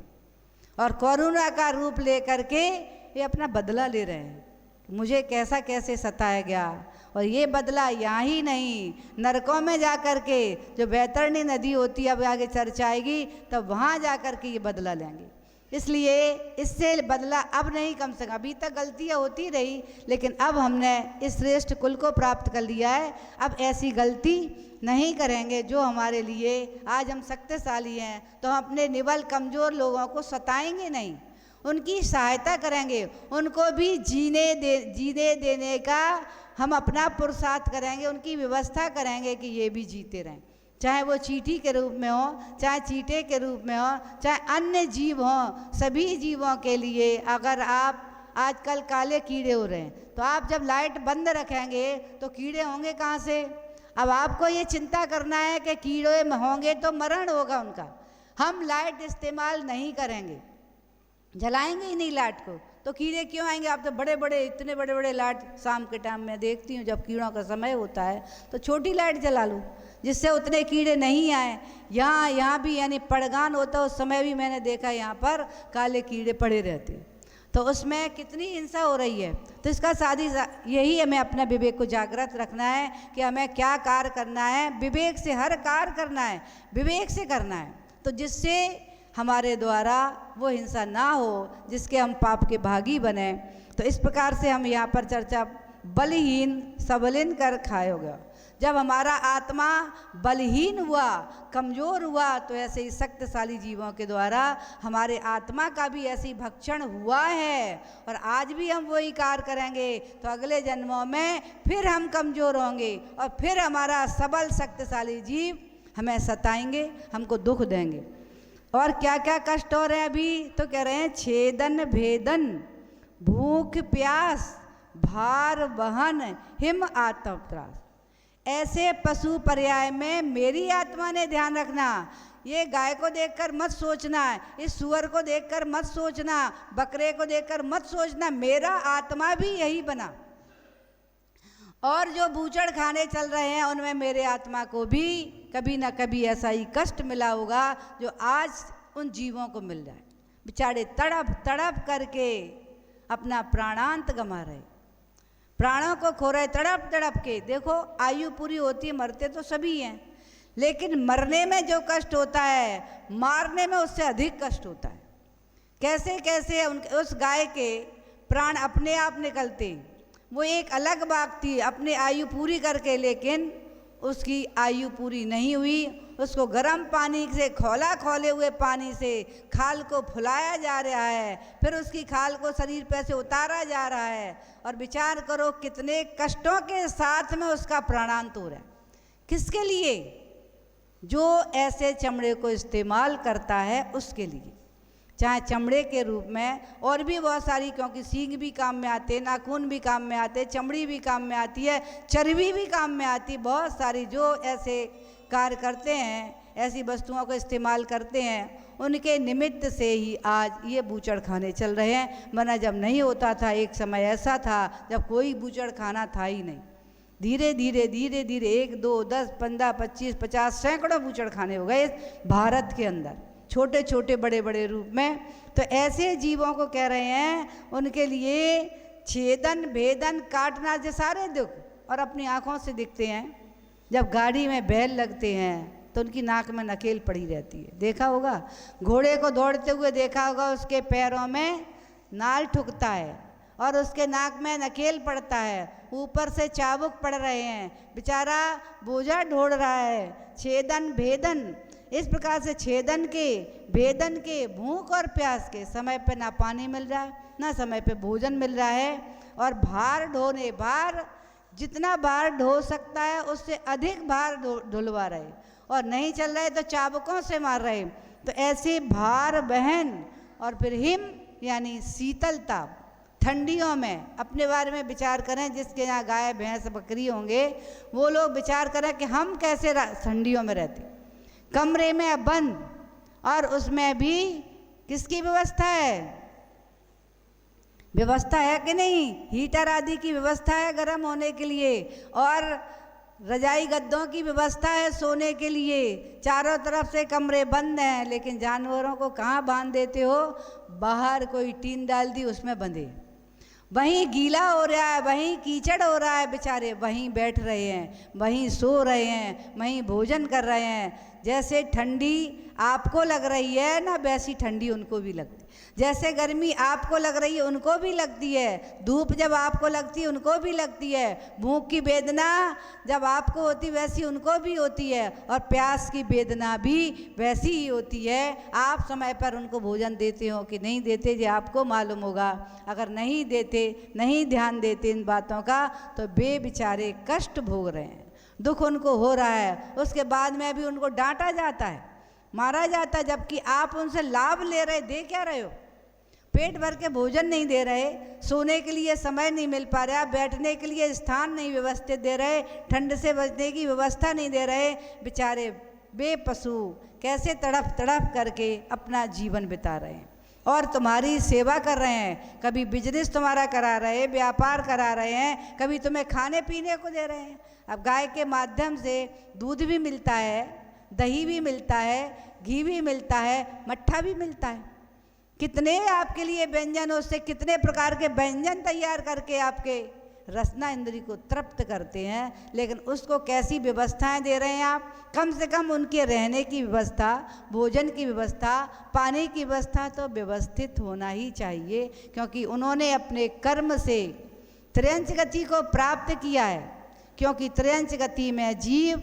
B: और कोरोना का रूप ले करके वे अपना बदला ले रहे हैं। मुझे कैसा कैसे सताया गया, और ये बदला यहाँ ही नहीं, नरकों में जा कर के, जो बैतरणी नदी होती है अब आगे चर्चा आएगी, तब वहाँ जा कर के ये बदला लेंगे। इसलिए इससे बदला अब नहीं, कम से कम अभी तक गलतियाँ होती रही, लेकिन अब हमने इस श्रेष्ठ कुल को प्राप्त कर लिया है। अब ऐसी गलती नहीं करेंगे। जो हमारे लिए आज हम शक्तिशाली हैं तो हम अपने निबल कमज़ोर लोगों को सताएंगे नहीं, उनकी सहायता करेंगे, उनको भी जीने देने का हम अपना पुरुषार्थ करेंगे, उनकी व्यवस्था करेंगे कि ये भी जीते रहें, चाहे वो चींटी के रूप में हो, चाहे चींटे के रूप में हो, चाहे अन्य जीव हों। सभी जीवों के लिए अगर आप आजकल काले कीड़े हो रहे हैं तो आप जब लाइट बंद रखेंगे तो कीड़े होंगे कहाँ से। अब आपको ये चिंता करना है कि कीड़े होंगे तो मरण होगा उनका। हम लाइट इस्तेमाल नहीं करेंगे, जलाएंगे ही नहीं लाइट को, तो कीड़े क्यों आएंगे। आप तो इतने बड़े बड़े लाइट शाम के टाइम में देखती हूँ, जब कीड़ों का समय होता है तो छोटी लाइट जला लूँ जिससे उतने कीड़े नहीं आए। यहाँ भी यानी पड़गान होता है, उस समय भी मैंने देखा यहाँ पर काले कीड़े पड़े रहते, तो उसमें कितनी हिंसा हो रही है। तो इसका यही हमें अपना विवेक को जागृत रखना है कि हमें क्या कार्य करना है, विवेक से हर कार्य करना है, विवेक से करना है, तो जिससे हमारे द्वारा वो हिंसा ना हो, जिसके हम पाप के भागी बने। तो इस प्रकार से हम यहाँ पर चर्चा बलहीन सबलीन कर खाए हो गया। जब हमारा आत्मा बलहीन हुआ, कमज़ोर हुआ, तो ऐसे ही शक्तिशाली जीवों के द्वारा हमारे आत्मा का भी ऐसे ही भक्षण हुआ है, और आज भी हम वही कार्य करेंगे तो अगले जन्मों में फिर हम कमज़ोर होंगे, और फिर हमारा सबल शक्तिशाली जीव हमें सताएंगे, हमको दुख देंगे। और क्या क्या कष्ट हो रहे हैं अभी, तो कह रहे हैं छेदन भेदन, भूख प्यास, भार वहन, हिम आत्म त्रास। ऐसे पशु पर्याय में मेरी आत्मा ने ध्यान रखना। ये गाय को देखकर मत सोचना, इस सुअर को देखकर मत सोचना, बकरे को देखकर मत सोचना, मेरा आत्मा भी यही बना। और जो बूचड़ खाने चल रहे हैं उनमें मेरे आत्मा को भी कभी ना कभी ऐसा ही कष्ट मिला होगा जो आज उन जीवों को मिल रहा है। बेचारे तड़प तड़प करके अपना प्राणांत गंवा रहे, प्राणों को खो रहे तड़प तड़प के। देखो आयु पूरी होती है, मरते तो सभी हैं, लेकिन मरने में जो कष्ट होता है मारने में उससे अधिक कष्ट होता है। कैसे कैसे उस गाय के प्राण अपने आप निकलते। वो एक अलग बात थी अपने आयु पूरी करके, लेकिन उसकी आयु पूरी नहीं हुई। उसको गर्म पानी से, खोले हुए पानी से खाल को फुलाया जा रहा है, फिर उसकी खाल को शरीर पे से उतारा जा रहा है, और विचार करो कितने कष्टों के साथ में उसका प्राणांत हो रहा है। किसके लिए? जो ऐसे चमड़े को इस्तेमाल करता है उसके लिए, चाहे चमड़े के रूप में और भी बहुत सारी, क्योंकि सींग भी काम में आते, नाखून भी काम में आते, चमड़ी भी काम में आती है, चर्बी भी काम में आती, बहुत सारी जो ऐसे कार्य करते हैं, ऐसी वस्तुओं को इस्तेमाल करते हैं, उनके निमित्त से ही आज ये बूचड़ खाने चल रहे हैं। वरना जब नहीं होता था, एक समय ऐसा था जब कोई बूचड़ खाना था ही नहीं। धीरे धीरे धीरे धीरे 1, 2, 10, 15, 25, 50 सैकड़ों बूचड़ खाने हो गए भारत के अंदर, छोटे छोटे बड़े बड़े रूप में। तो ऐसे जीवों को कह रहे हैं उनके लिए छेदन भेदन काटना जो सारे दुख, और अपनी आँखों से दिखते हैं। जब गाड़ी में बैल लगते हैं तो उनकी नाक में नकेल पड़ी रहती है, देखा होगा। घोड़े को दौड़ते हुए देखा होगा, उसके पैरों में नाल ठुकता है और उसके नाक में नकेल पड़ता है। ऊपर से चाबुक पड़ रहे हैं, बेचारा बोझा ढोड़ रहा है, छेदन भेदन, इस प्रकार से छेदन के भेदन के, भूख और प्यास के, समय पे ना पानी मिल रहा है ना समय पे भोजन मिल रहा है, और भार ढोने, भार जितना भार ढो सकता है उससे अधिक भार ढुलवा रहे, और नहीं चल रहे तो चाबुकों से मार रहे। तो ऐसे भार बहन, और फिर हिम यानी शीतलता, ठंडियों में अपने बारे में विचार करें, जिसके यहाँ गाय भैंस बकरी होंगे वो लोग विचार करें कि हम कैसे ठंडियों में रहते, कमरे में बंद, और उसमें भी किसकी व्यवस्था है, व्यवस्था है कि नहीं, हीटर आदि की व्यवस्था है गर्म होने के लिए, और रजाई गद्दों की व्यवस्था है सोने के लिए, चारों तरफ से कमरे बंद हैं, लेकिन जानवरों को कहाँ बांध देते हो, बाहर कोई टीन डाल दी उसमें बंधे, वहीं गीला हो रहा है, वहीं कीचड़ हो रहा है, बेचारे वहीं बैठ रहे हैं, वहीं सो रहे हैं, वहीं भोजन कर रहे हैं। जैसे ठंडी आपको लग रही है ना, वैसी ठंडी उनको भी लगती, जैसे गर्मी आपको लग रही है उनको भी लगती है, धूप जब आपको लगती है उनको भी लगती है, भूख की वेदना जब आपको होती वैसी उनको भी होती है, और प्यास की वेदना भी वैसी ही होती है। आप समय पर उनको भोजन देते हो कि नहीं देते, ये आपको मालूम होगा। अगर नहीं देते, नहीं ध्यान देते इन बातों का, तो बेचारे कष्ट भोग रहे हैं, दुख उनको हो रहा है, उसके बाद में भी उनको डांटा जाता है, मारा जाता है, जबकि आप उनसे लाभ ले रहे, दे क्या रहे हो, पेट भर के भोजन नहीं दे रहे, सोने के लिए समय नहीं मिल पा रहा, बैठने के लिए स्थान नहीं व्यवस्थित दे रहे, ठंड से बचने की व्यवस्था नहीं दे रहे, बेचारे बेपशु कैसे तड़प तड़प करके अपना जीवन बिता रहे हैं, और तुम्हारी सेवा कर रहे हैं, कभी बिजनेस तुम्हारा करा रहे हैं, व्यापार करा रहे हैं, कभी तुम्हें खाने पीने को दे रहे हैं। अब गाय के माध्यम से दूध भी मिलता है, दही भी मिलता है, घी भी मिलता है, मट्ठा भी मिलता है, कितने आपके लिए व्यंजन, उससे कितने प्रकार के व्यंजन तैयार करके आपके रसना इंद्री को तृप्त करते हैं, लेकिन उसको कैसी व्यवस्थाएं दे रहे हैं आप, कम से कम उनके रहने की व्यवस्था, भोजन की व्यवस्था, पानी की व्यवस्था तो व्यवस्थित होना ही चाहिए, क्योंकि उन्होंने अपने कर्म से त्रयंच गति को प्राप्त किया है। क्योंकि त्रयंच गति में जीव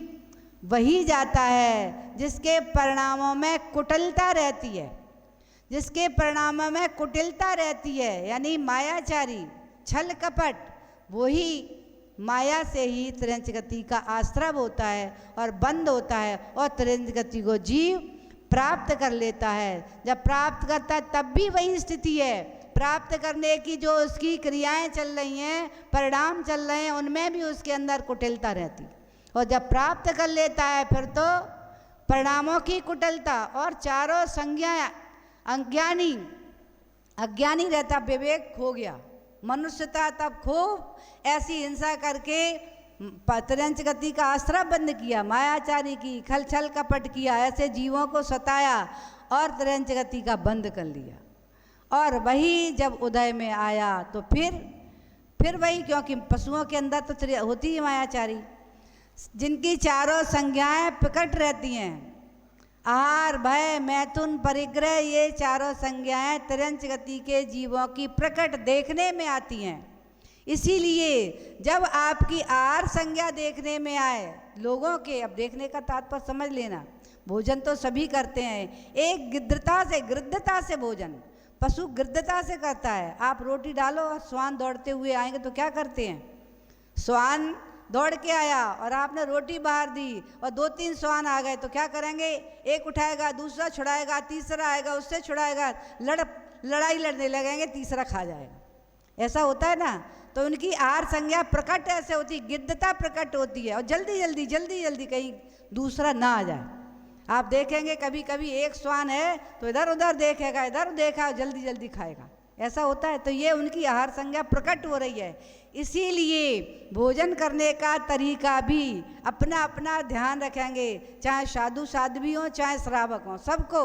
B: वही जाता है जिसके परिणामों में कुटिलता रहती है, जिसके परिणामों में कुटिलता रहती है, यानी मायाचारी, छल कपट, वही माया से ही त्रयंच गति का आश्रय होता है और बंद होता है, और त्रयंच गति को जीव प्राप्त कर लेता है। जब प्राप्त करता है तब भी वही स्थिति है, प्राप्त करने की जो उसकी क्रियाएं चल रही हैं, परिणाम चल रहे हैं, उनमें भी उसके अंदर कुटिलता रहती, और जब प्राप्त कर लेता है फिर तो परिणामों की कुटिलता और चारों संज्ञाएं, अज्ञानी रहता, विवेक खो गया, मनुष्यता तब खूब ऐसी हिंसा करके त्रयंच गति का आश्रय बंद किया, मायाचारी की, खल छल कपट किया, ऐसे जीवों को सताया और त्रयंच गति का बंद कर लिया। और वही जब उदय में आया तो फिर वही, क्योंकि पशुओं के अंदर तो होती है मायाचारी, जिनकी चारों संज्ञाएं प्रकट रहती हैं, आहार, भय, मैथुन, परिग्रह, ये चारों संज्ञाएं त्रयंच गति के जीवों की प्रकट देखने में आती हैं। इसीलिए जब आपकी आहार संज्ञा देखने में आए लोगों के, अब देखने का तात्पर्य समझ लेना, भोजन तो सभी करते हैं, एक गृद्धता से भोजन, पशु गृद्धता से करता है। आप रोटी डालो और स्वान दौड़ते हुए आएंगे तो क्या करते हैं, स्वान दौड़ के आया और आपने रोटी बाहर दी और 2-3 स्वान आ गए तो क्या करेंगे, एक उठाएगा, दूसरा छुड़ाएगा, तीसरा आएगा उससे छुड़ाएगा, लड़ाई लड़ने लगेंगे, तीसरा खा जाएगा, ऐसा होता है ना। तो उनकी आहार संज्ञा प्रकट ऐसे होती, गिद्धता प्रकट होती है, और जल्दी जल्दी कहीं दूसरा ना आ जाए। आप देखेंगे कभी कभी एक स्वान है तो इधर उधर देखेगा, इधर देखा, जल्दी खाएगा, ऐसा होता है। तो ये उनकी आहार संज्ञा प्रकट हो रही है। इसीलिए भोजन करने का तरीका भी अपना अपना ध्यान रखेंगे, चाहे साधु साध्वी हों, चाहे श्रावक हों, सबको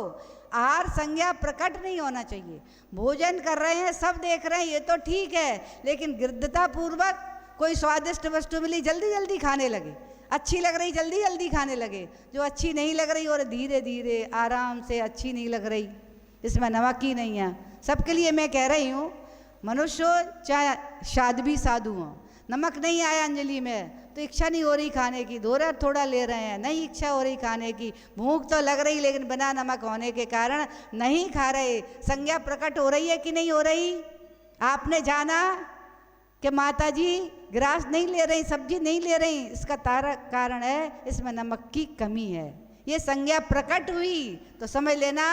B: आहार संज्ञा प्रकट नहीं होना चाहिए। भोजन कर रहे हैं, सब देख रहे हैं, ये तो ठीक है, लेकिन गृद्धता पूर्वक कोई स्वादिष्ट वस्तु मिली जल्दी खाने लगे, अच्छी लग रही जल्दी खाने लगे, जो अच्छी नहीं लग रही और धीरे धीरे आराम से, अच्छी नहीं लग रही, इसमें नमक ही नहीं है। सबके लिए मैं कह रही हूँ, मनुष्य हो चाहे साध्वी साधु हों, नमक नहीं आया अंजलि में तो इच्छा नहीं हो रही खाने की, थोड़ा थोड़ा ले रहे हैं, नहीं इच्छा हो रही खाने की, भूख तो लग रही लेकिन बिना नमक होने के कारण नहीं खा रहे। संज्ञा प्रकट हो रही है कि नहीं हो रही? आपने जाना कि माता जी ग्रास नहीं ले रही, सब्जी नहीं ले रही, इसका कारण है इसमें नमक की कमी है। ये संज्ञा प्रकट हुई तो समझ लेना,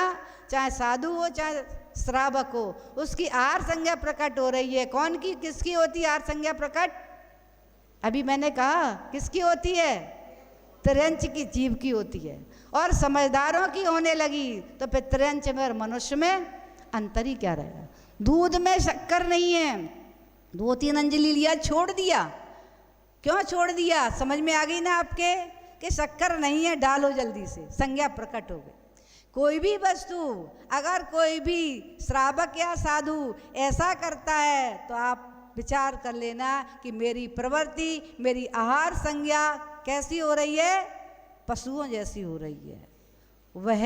B: चाहे साधु हो चाहे श्रावक हो, उसकी आहार संज्ञा प्रकट हो रही है। कौन की, किसकी होती है आहार संज्ञा प्रकट? अभी मैंने कहा किसकी होती है? त्रियंच की, जीव की होती है। और समझदारों की होने लगी तो फिर त्रियंच में और मनुष्य में अंतर ही क्या रहेगा? दूध में शक्कर नहीं है, 2-3 अंजलि लिया छोड़ दिया। क्यों छोड़ दिया? समझ में आ गई ना आपके कि शक्कर नहीं है, डालो जल्दी से, संज्ञा प्रकट हो गई। कोई भी वस्तु अगर कोई भी श्रावक या साधु ऐसा करता है तो आप विचार कर लेना कि मेरी प्रवृत्ति, मेरी आहार संज्ञा कैसी हो रही है? पशुओं जैसी हो रही है। वह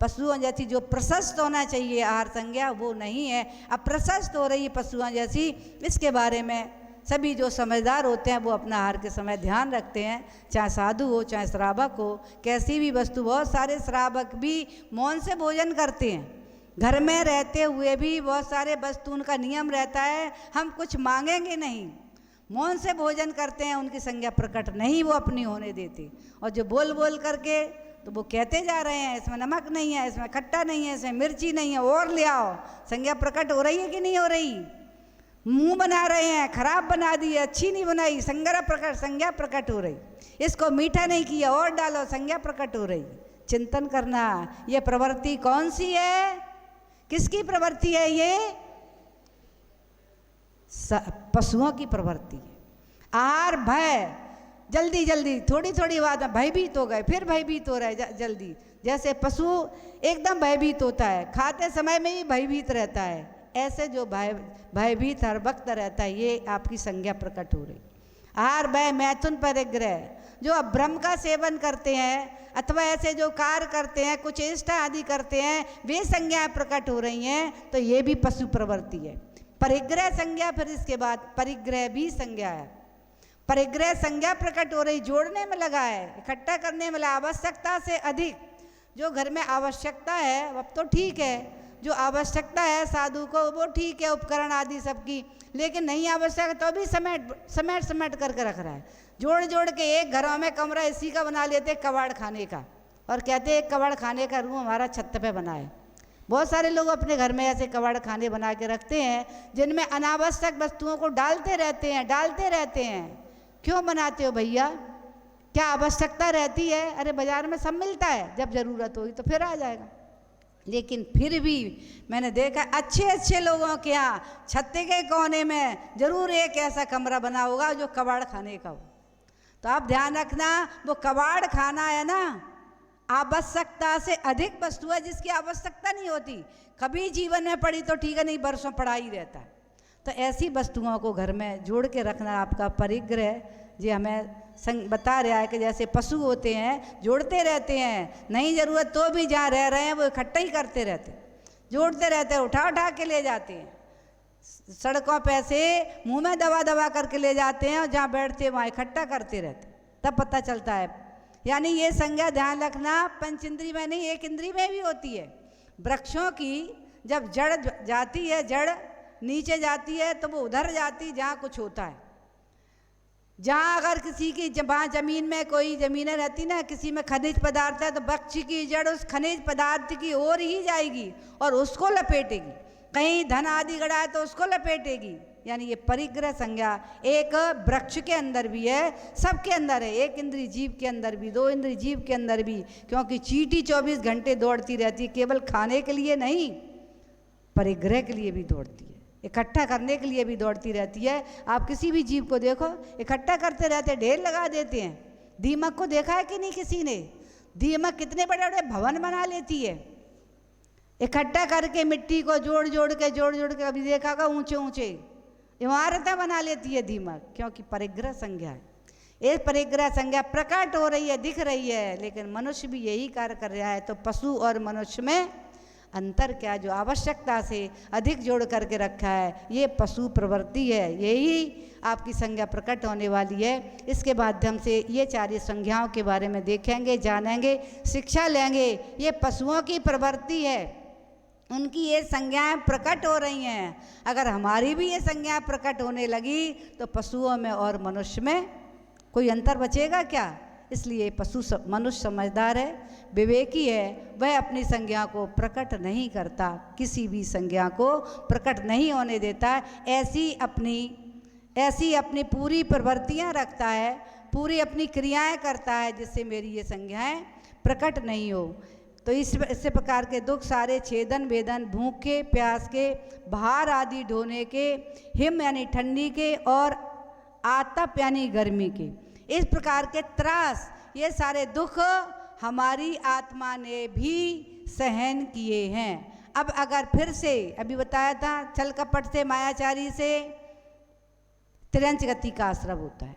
B: पशुओं जैसी जो प्रशस्त होना चाहिए आहार संज्ञा वो नहीं है, अब प्रशस्त हो रही है पशुओं जैसी। इसके बारे में सभी जो समझदार होते हैं वो अपना आहार के समय ध्यान रखते हैं, चाहे साधु हो चाहे श्रावक हो, कैसी भी वस्तु। बहुत सारे श्रावक भी मौन से भोजन करते हैं, घर में रहते हुए भी बहुत सारे वस्तु उनका नियम रहता है हम कुछ मांगेंगे नहीं, मौन से भोजन करते हैं, उनकी संज्ञा प्रकट नहीं वो अपनी होने देते। और जो बोल बोल करके तो वो कहते जा रहे हैं इसमें नमक नहीं है, इसमें खट्टा नहीं है, इसमें मिर्ची नहीं है, और ले आओ। संज्ञा प्रकट हो रही है कि नहीं हो रही? मुंह बना रहे हैं, खराब बना दी है, अच्छी नहीं बनाई, संज्ञा प्रकट हो रही। इसको मीठा नहीं किया, और डालो, संज्ञा प्रकट हो रही। चिंतन करना, ये प्रवृत्ति कौन सी है? किसकी प्रवृत्ति है? ये पशुओं की प्रवृत्ति है। आहार भय, जल्दी जल्दी थोड़ी थोड़ी बात में भयभीत हो गए, फिर भयभीत हो रहे जल्दी। जैसे पशु एकदम भयभीत होता है, खाते समय में ही भयभीत रहता है, ऐसे जो भयभीत हर वक्त रहता है, ये आपकी संज्ञा प्रकट हो रही। आहार भय मैथुन परिग्रह, जो अब ब्रह्म का सेवन करते हैं अथवा ऐसे जो कार्य करते हैं, कुछ इष्ट आदि करते हैं, वे संज्ञाएं प्रकट हो रही हैं, तो ये भी पशु प्रवृत्ति है। परिग्रह संज्ञा, फिर इसके बाद परिग्रह भी संज्ञा है। परिग्रह संज्ञा प्रकट हो रही, जोड़ने में लगा है, इकट्ठा करने में लगा। आवश्यकता से अधिक, जो घर में आवश्यकता है अब तो ठीक है, जो आवश्यकता है साधु को वो ठीक है, उपकरण आदि सबकी, लेकिन नहीं आवश्यक तो भी समेट करके रख रहा है। जोड़ जोड़ के एक घरों में कमरा इसी का बना लेते कबाड़ खाने का, और कहते एक कबाड़ खाने का रूम हमारा छत पे बना है। बहुत सारे लोग अपने घर में ऐसे कबाड़ खाने बना के रखते हैं जिनमें अनावश्यक वस्तुओं को डालते रहते हैं। क्यों बनाते हो भैया? क्या आवश्यकता रहती है? अरे बाजार में सब मिलता है, जब ज़रूरत होगी तो फिर आ जाएगा। लेकिन फिर भी मैंने देखा अच्छे लोगों के यहाँ छत के कोने में जरूर एक ऐसा कमरा बना होगा जो कबाड़ खाने का हो। तो आप ध्यान रखना, वो कबाड़ खाना है ना, आवश्यकता से अधिक वस्तु है जिसकी आवश्यकता नहीं होती। कभी जीवन में पड़ी तो ठीक है, नहीं बरसों पड़ा ही रहता है। तो ऐसी वस्तुओं को घर में जोड़ के रखना आपका परिग्रह जी हमें बता रहा है कि जैसे पशु होते हैं जोड़ते रहते हैं, नहीं ज़रूरत तो भी जहाँ रह रहे हैं वो इकट्ठा ही करते रहते, जोड़ते रहते हैं, उठा के ले जाते हैं। सड़कों पे से मुँह में दबा करके ले जाते हैं और जहाँ बैठते हैं वहाँ इकट्ठा करते रहते, तब पता चलता है। यानी ये संज्ञा ध्यान रखना पंच इंद्री में नहीं, एक इंद्री में भी होती है। वृक्षों की जब जड़ जाती है, जड़ नीचे जाती है तो वो उधर जाती जहाँ कुछ होता है। जहाँ अगर किसी की वहाँ जमीन में कोई ज़मीनें रहती ना, किसी में खनिज पदार्थ है तो वृक्ष की जड़ उस खनिज पदार्थ की ओर ही जाएगी और उसको लपेटेगी। कहीं धन आदि गड़ा है तो उसको लपेटेगी। यानी ये परिग्रह संज्ञा एक वृक्ष के अंदर भी है, सबके अंदर है, एक इंद्रिय जीव के अंदर भी, 2 इंद्रिय जीव के अंदर भी। क्योंकि चींटी 24 घंटे दौड़ती रहती है, केवल खाने के लिए नहीं, परिग्रह के लिए भी दौड़ती है, इकट्ठा करने के लिए भी दौड़ती रहती है। आप किसी भी जीव को देखो, इकट्ठा करते रहते हैं, ढेर लगा देते हैं। दीमक को देखा है कि नहीं किसी ने? दीमक कितने बड़े बड़े भवन बना लेती है, इकट्ठा करके मिट्टी को जोड़ जोड़ के अभी देखा होगा ऊंचे इमारतें बना लेती है दीमक, क्योंकि परिग्रह संज्ञा है। ये परिग्रह संज्ञा प्रकट हो रही है, दिख रही है, लेकिन मनुष्य भी यही कार्य कर रहा है। तो पशु और मनुष्य में अंतर क्या, जो आवश्यकता से अधिक जोड़ करके रखा है, ये पशु प्रवृत्ति है, यही आपकी संज्ञा प्रकट होने वाली है। इसके माध्यम से ये 4 संज्ञाओं के बारे में देखेंगे, जानेंगे, शिक्षा लेंगे। ये पशुओं की प्रवृत्ति है, उनकी ये संज्ञाएं प्रकट हो रही हैं। अगर हमारी भी ये संज्ञाएं प्रकट होने लगी तो पशुओं में और मनुष्य में कोई अंतर बचेगा क्या? इसलिए मनुष्य समझदार है, विवेकी है, वह अपनी संज्ञा को प्रकट नहीं करता, किसी भी संज्ञा को प्रकट नहीं होने देता। ऐसी अपनी पूरी प्रवृत्तियां रखता है, पूरी अपनी क्रियाएं करता है, जिससे मेरी ये संज्ञाएं प्रकट नहीं हो। तो इस प्रकार के दुख सारे छेदन वेदन, भूखे प्यास के, भार आदि ढोने के, हिम यानी ठंडी के और आतप यानी गर्मी के, इस प्रकार के त्रास, ये सारे दुख हमारी आत्मा ने भी सहन किए हैं। अब अगर फिर से अभी बताया था, छल कपट से, मायाचारी से त्रियंच गति का आश्रय होता है,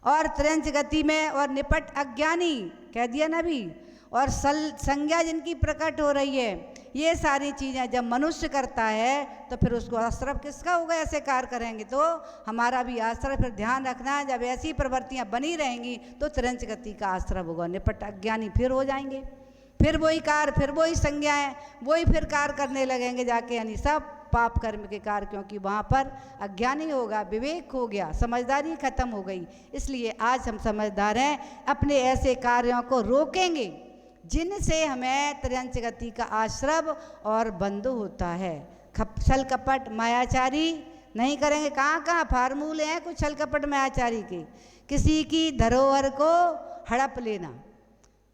B: और त्रियंच गति में और निपट अज्ञानी कह दिया ना भी, और संज्ञा जिनकी प्रकट हो रही है, ये सारी चीज़ें जब मनुष्य करता है तो फिर उसको आश्रय किसका होगा? ऐसे कार्य करेंगे तो हमारा भी आश्रय। फिर ध्यान रखना है, जब ऐसी प्रवृत्तियां बनी रहेंगी तो त्रियंच गति का आश्रय होगा, निपट अज्ञानी फिर हो जाएंगे, फिर वही कार्य, फिर वही संज्ञाएं, वही फिर कार्य करने लगेंगे जाके, यानी सब पाप कर्म के कार्य, क्योंकि वहाँ पर अज्ञानी होगा, विवेक हो गया, समझदारी खत्म हो गई। इसलिए आज हम समझदार हैं, अपने ऐसे कार्यों को रोकेंगे जिनसे हमें त्रियंच गति का आश्रय और बंध होता है। छल कपट मायाचारी नहीं करेंगे। कहाँ कहाँ फार्मूले हैं कुछ छल कपट मायाचारी के। किसी की धरोहर को हड़प लेना,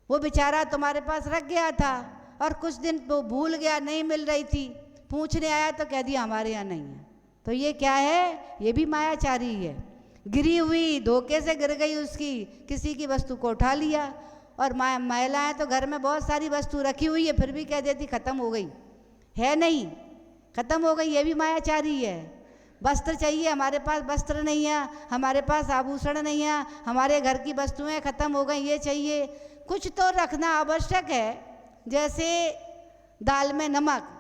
B: वो बेचारा तुम्हारे पास रख गया था और कुछ दिन वो भूल गया, नहीं मिल रही थी, पूछने आया तो कह दिया हमारे यहाँ नहीं है, तो ये क्या है? ये भी मायाचारी है। गिरी हुई, धोखे से गिर गई उसकी, किसी की वस्तु को उठा लिया, और महिलाएं तो घर में बहुत सारी वस्तु रखी हुई है, फिर भी कह देती खत्म हो गई है, नहीं खत्म हो गई, ये भी मायाचारी है। वस्त्र चाहिए, हमारे पास वस्त्र नहीं है, हमारे पास आभूषण नहीं है, हमारे घर की वस्तुएं खत्म हो गई, ये चाहिए। कुछ तो रखना आवश्यक है, जैसे दाल में नमक,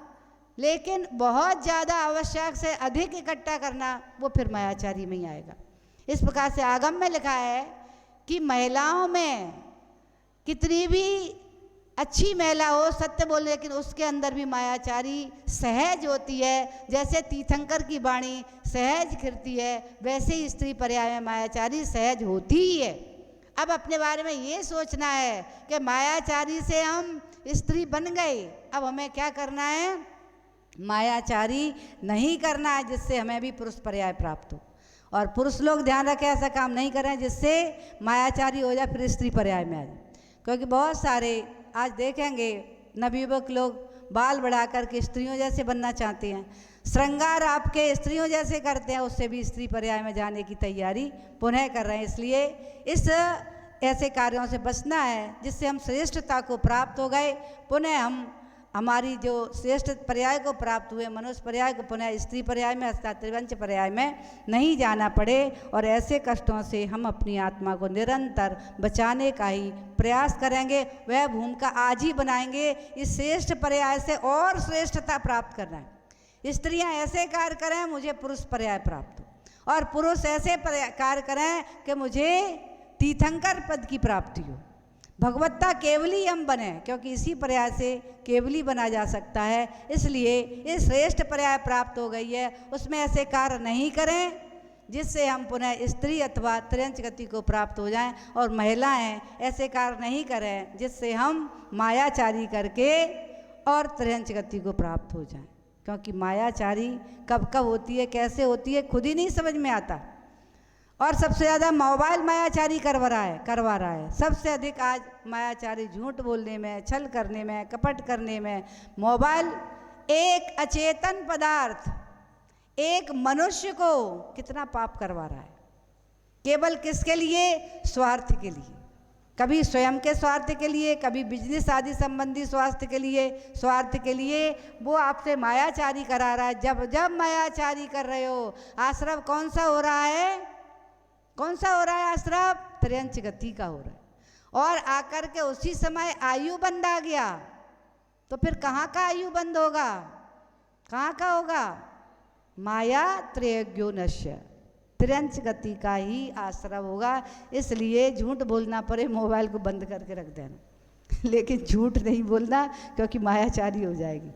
B: लेकिन बहुत ज़्यादा आवश्यक से अधिक इकट्ठा करना, वो फिर मायाचारी में ही आएगा। इस प्रकार से आगम में लिखा है कि महिलाओं में कितनी भी अच्छी महिला हो, सत्य बोले, लेकिन उसके अंदर भी मायाचारी सहज होती है। जैसे तीर्थंकर की वाणी सहज खिरती है, वैसे ही स्त्री पर्याय में मायाचारी सहज होती ही है। अब अपने बारे में ये सोचना है कि मायाचारी से हम स्त्री बन गए, अब हमें क्या करना है? मायाचारी नहीं करना है, जिससे हमें भी पुरुष पर्याय प्राप्त हो। और पुरुष लोग ध्यान रखें, ऐसा काम नहीं करें जिससे मायाचारी हो जाए, फिर स्त्री पर्याय में आ जाए। क्योंकि बहुत सारे आज देखेंगे नवयुवक लोग बाल बढ़ा करके स्त्रियों जैसे बनना चाहते हैं, श्रृंगार आपके स्त्रियों जैसे करते हैं, उससे भी स्त्री पर्याय में जाने की तैयारी पुनः कर रहे हैं। इसलिए इस ऐसे कार्यों से बचना है जिससे हम श्रेष्ठता को प्राप्त हो गए, पुनः हम हमारी जो श्रेष्ठ पर्याय को प्राप्त हुए, मनुष्य पर्याय को पुनः स्त्री पर्याय में अर्थात त्रिवंच पर्याय में नहीं जाना पड़े। और ऐसे कष्टों से हम अपनी आत्मा को निरंतर बचाने का ही प्रयास करेंगे, वह भूमिका आज ही बनाएंगे। इस श्रेष्ठ पर्याय से और श्रेष्ठता प्राप्त करना है। स्त्रियां ऐसे कार्य करें मुझे पुरुष पर्याय प्राप्त हो, और पुरुष ऐसे कार्य करें कि मुझे तीर्थंकर पद की प्राप्ति हो। भगवत्ता केवली हम बने, क्योंकि इसी पर्याय से केवली बना जा सकता है। इसलिए इस श्रेष्ठ पर्याय प्राप्त हो गई है, उसमें ऐसे कार्य नहीं करें जिससे हम पुनः स्त्री अथवा त्रियंच गति को प्राप्त हो जाएं, और महिलाएं ऐसे कार्य नहीं करें जिससे हम मायाचारी करके और त्रियंच गति को प्राप्त हो जाएं। क्योंकि मायाचारी कब कब होती है, कैसे होती है, खुद ही नहीं समझ में आता। और सबसे ज़्यादा मोबाइल मायाचारी करवा रहा है। सबसे अधिक आज मायाचारी झूठ बोलने में, छल करने में, कपट करने में। मोबाइल एक अचेतन पदार्थ एक मनुष्य को कितना पाप करवा रहा है, केवल किसके लिए? स्वार्थ के लिए। कभी स्वयं के स्वार्थ के लिए, कभी बिजनेस आदि संबंधी स्वार्थ के लिए वो आपसे मायाचारी करा रहा है। जब मायाचारी कर रहे हो, आश्रय कौन सा हो रहा है? कौन सा हो रहा है आश्रय? त्रियंच गति का हो रहा है। और आकर के उसी समय आयु बंधा गया, तो फिर कहाँ का आयु बंद होगा, कहाँ का होगा? माया त्रयज्ञो नश्य, त्रियंच गति का ही आश्रय होगा। इसलिए झूठ बोलना पड़े मोबाइल को बंद करके रख देना लेकिन झूठ नहीं बोलना, क्योंकि मायाचारी हो जाएगी।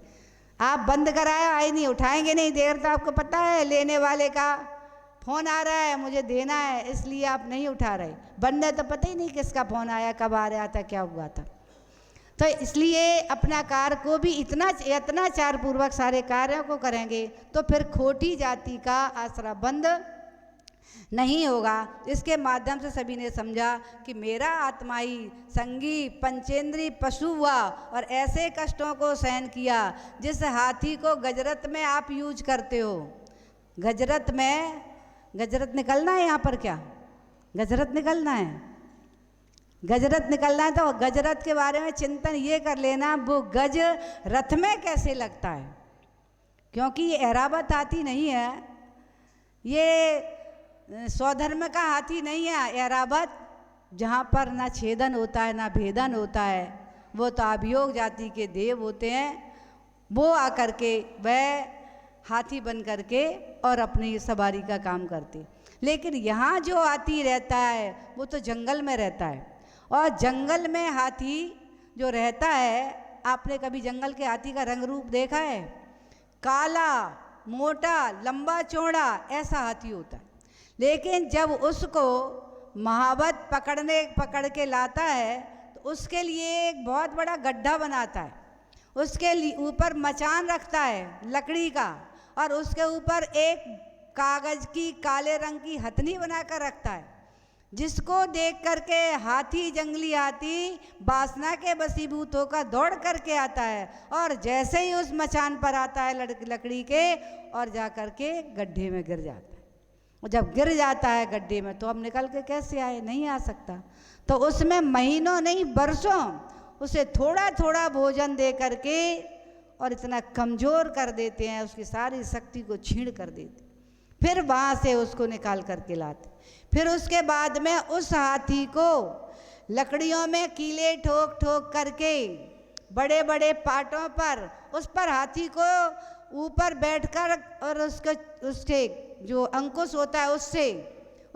B: आप बंद कराया आई नहीं, उठाएंगे नहीं, देर तो आपको पता है लेने वाले का फ़ोन आ रहा है, मुझे देना है, इसलिए आप नहीं उठा रहे। बंदे तो पता ही नहीं किसका फ़ोन आया, कब आ रहा था, क्या हुआ था। तो इसलिए अपना कार्य को भी इतना यत्नाचार पूर्वक सारे कार्यों को करेंगे तो फिर खोटी जाति का आसरा बंद नहीं होगा। इसके माध्यम से सभी ने समझा कि मेरा आत्मा ही संगी पंचेंद्री पशु हुआ और ऐसे कष्टों को सहन किया जिस हाथी को गजरत में आप यूज करते हो। गजरत में, गजरत निकलना है यहाँ पर, क्या गजरत निकलना है? गजरत निकलना है तो गजरत के बारे में चिंतन ये कर लेना, वो गज रथ में कैसे लगता है, क्योंकि ये ऐरावत हाथी नहीं है, ये स्वधर्म का हाथी नहीं है। ऐरावत जहाँ पर ना छेदन होता है ना भेदन होता है, वो तो अभियोग जाति के देव होते हैं, वो आकर के वह हाथी बन करके और अपनी सवारी का काम करते। लेकिन यहाँ जो हाथी रहता है वो तो जंगल में रहता है, और जंगल में हाथी जो रहता है, आपने कभी जंगल के हाथी का रंग रूप देखा है? काला, मोटा, लंबा चौड़ा ऐसा हाथी होता है। लेकिन जब उसको महावत पकड़ के लाता है तो उसके लिए एक बहुत बड़ा गड्ढा बनाता है, उसके ऊपर मचान रखता है लकड़ी का, और उसके ऊपर एक कागज की काले रंग की हथनी बनाकर रखता है, जिसको देख करके हाथी, जंगली हाथी वासना के वशीभूत होकर दौड़ करके आता है, और जैसे ही उस मचान पर आता है लकड़ी के, और जा करके गड्ढे में गिर जाता है। और जब गिर जाता है गड्ढे में तो अब निकल के कैसे आए, नहीं आ सकता। तो उसमें महीनों नहीं बरसों उसे थोड़ा थोड़ा भोजन दे करके और इतना कमज़ोर कर देते हैं, उसकी सारी शक्ति को छीण कर देते, फिर वहाँ से उसको निकाल करके लाते। फिर उसके बाद में उस हाथी को लकड़ियों में कीले ठोक ठोक करके बड़े बड़े पाटों पर, उस पर हाथी को ऊपर बैठकर और उसके जो अंकुश होता है उससे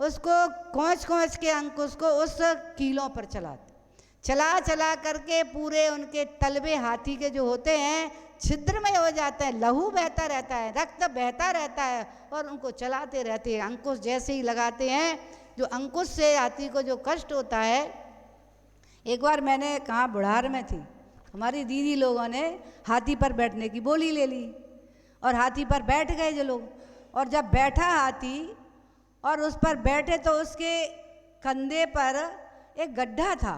B: उसको कोंच के अंकुश को उस कीलों पर चला करके पूरे उनके तलवे हाथी के जो होते हैं छिद्रमय हो जाते हैं, लहू बहता रहता है, रक्त बहता रहता है, और उनको चलाते रहते हैं। अंकुश जैसे ही लगाते हैं, जो अंकुश से हाथी को जो कष्ट होता है। एक बार मैंने कहाँ बुढ़ार में थी, हमारी दीदी लोगों ने हाथी पर बैठने की बोली ले ली और हाथी पर बैठ गए जो लोग, और जब बैठा हाथी और उस पर बैठे तो उसके कंधे पर एक गड्ढा था।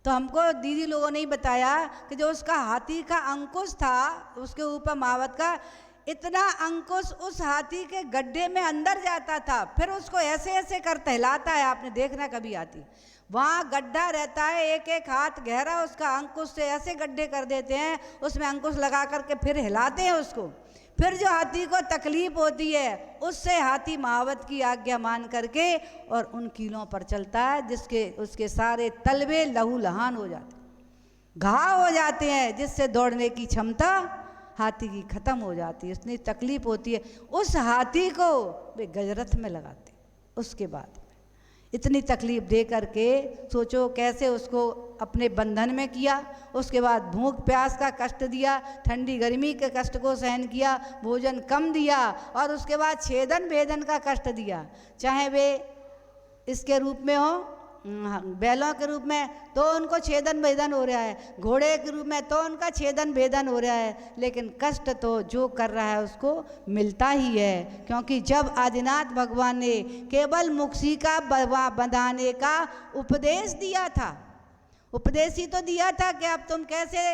B: तो हमको दीदी लोगों ने ही बताया कि जो उसका हाथी का अंकुश था उसके ऊपर महावत का, इतना अंकुश उस हाथी के गड्ढे में अंदर जाता था, फिर उसको ऐसे ऐसे करते हिलाता है, आपने देखना कभी हाथी, वहाँ गड्ढा रहता है एक एक हाथ गहरा, उसका अंकुश से ऐसे गड्ढे कर देते हैं, उसमें अंकुश लगा करके फिर हिलाते हैं उसको। फिर जो हाथी को तकलीफ होती है उससे हाथी महावत की आज्ञा मान करके और उन कीलों पर चलता है, जिसके उसके सारे तलवे लहू लहान हो जाते, घाव हो जाते हैं, जिससे दौड़ने की क्षमता हाथी की खत्म हो जाती है, इतनी तकलीफ होती है। उस हाथी को वे गजरथ में लगाते, उसके बाद इतनी तकलीफ दे करके सोचो कैसे उसको अपने बंधन में किया, उसके बाद भूख प्यास का कष्ट दिया, ठंडी गर्मी के कष्ट को सहन किया, भोजन कम दिया, और उसके बाद छेदन भेदन का कष्ट दिया, चाहे वे इसके रूप में हो, बैलों के रूप में तो उनको छेदन भेदन हो रहा है, घोड़े के रूप में तो उनका छेदन भेदन हो रहा है, लेकिन कष्ट तो जो कर रहा है उसको मिलता ही है। क्योंकि जब आदिनाथ भगवान ने केवल मुक्सी का बंधाने का उपदेश दिया था, उपदेश ही तो दिया था कि अब तुम कैसे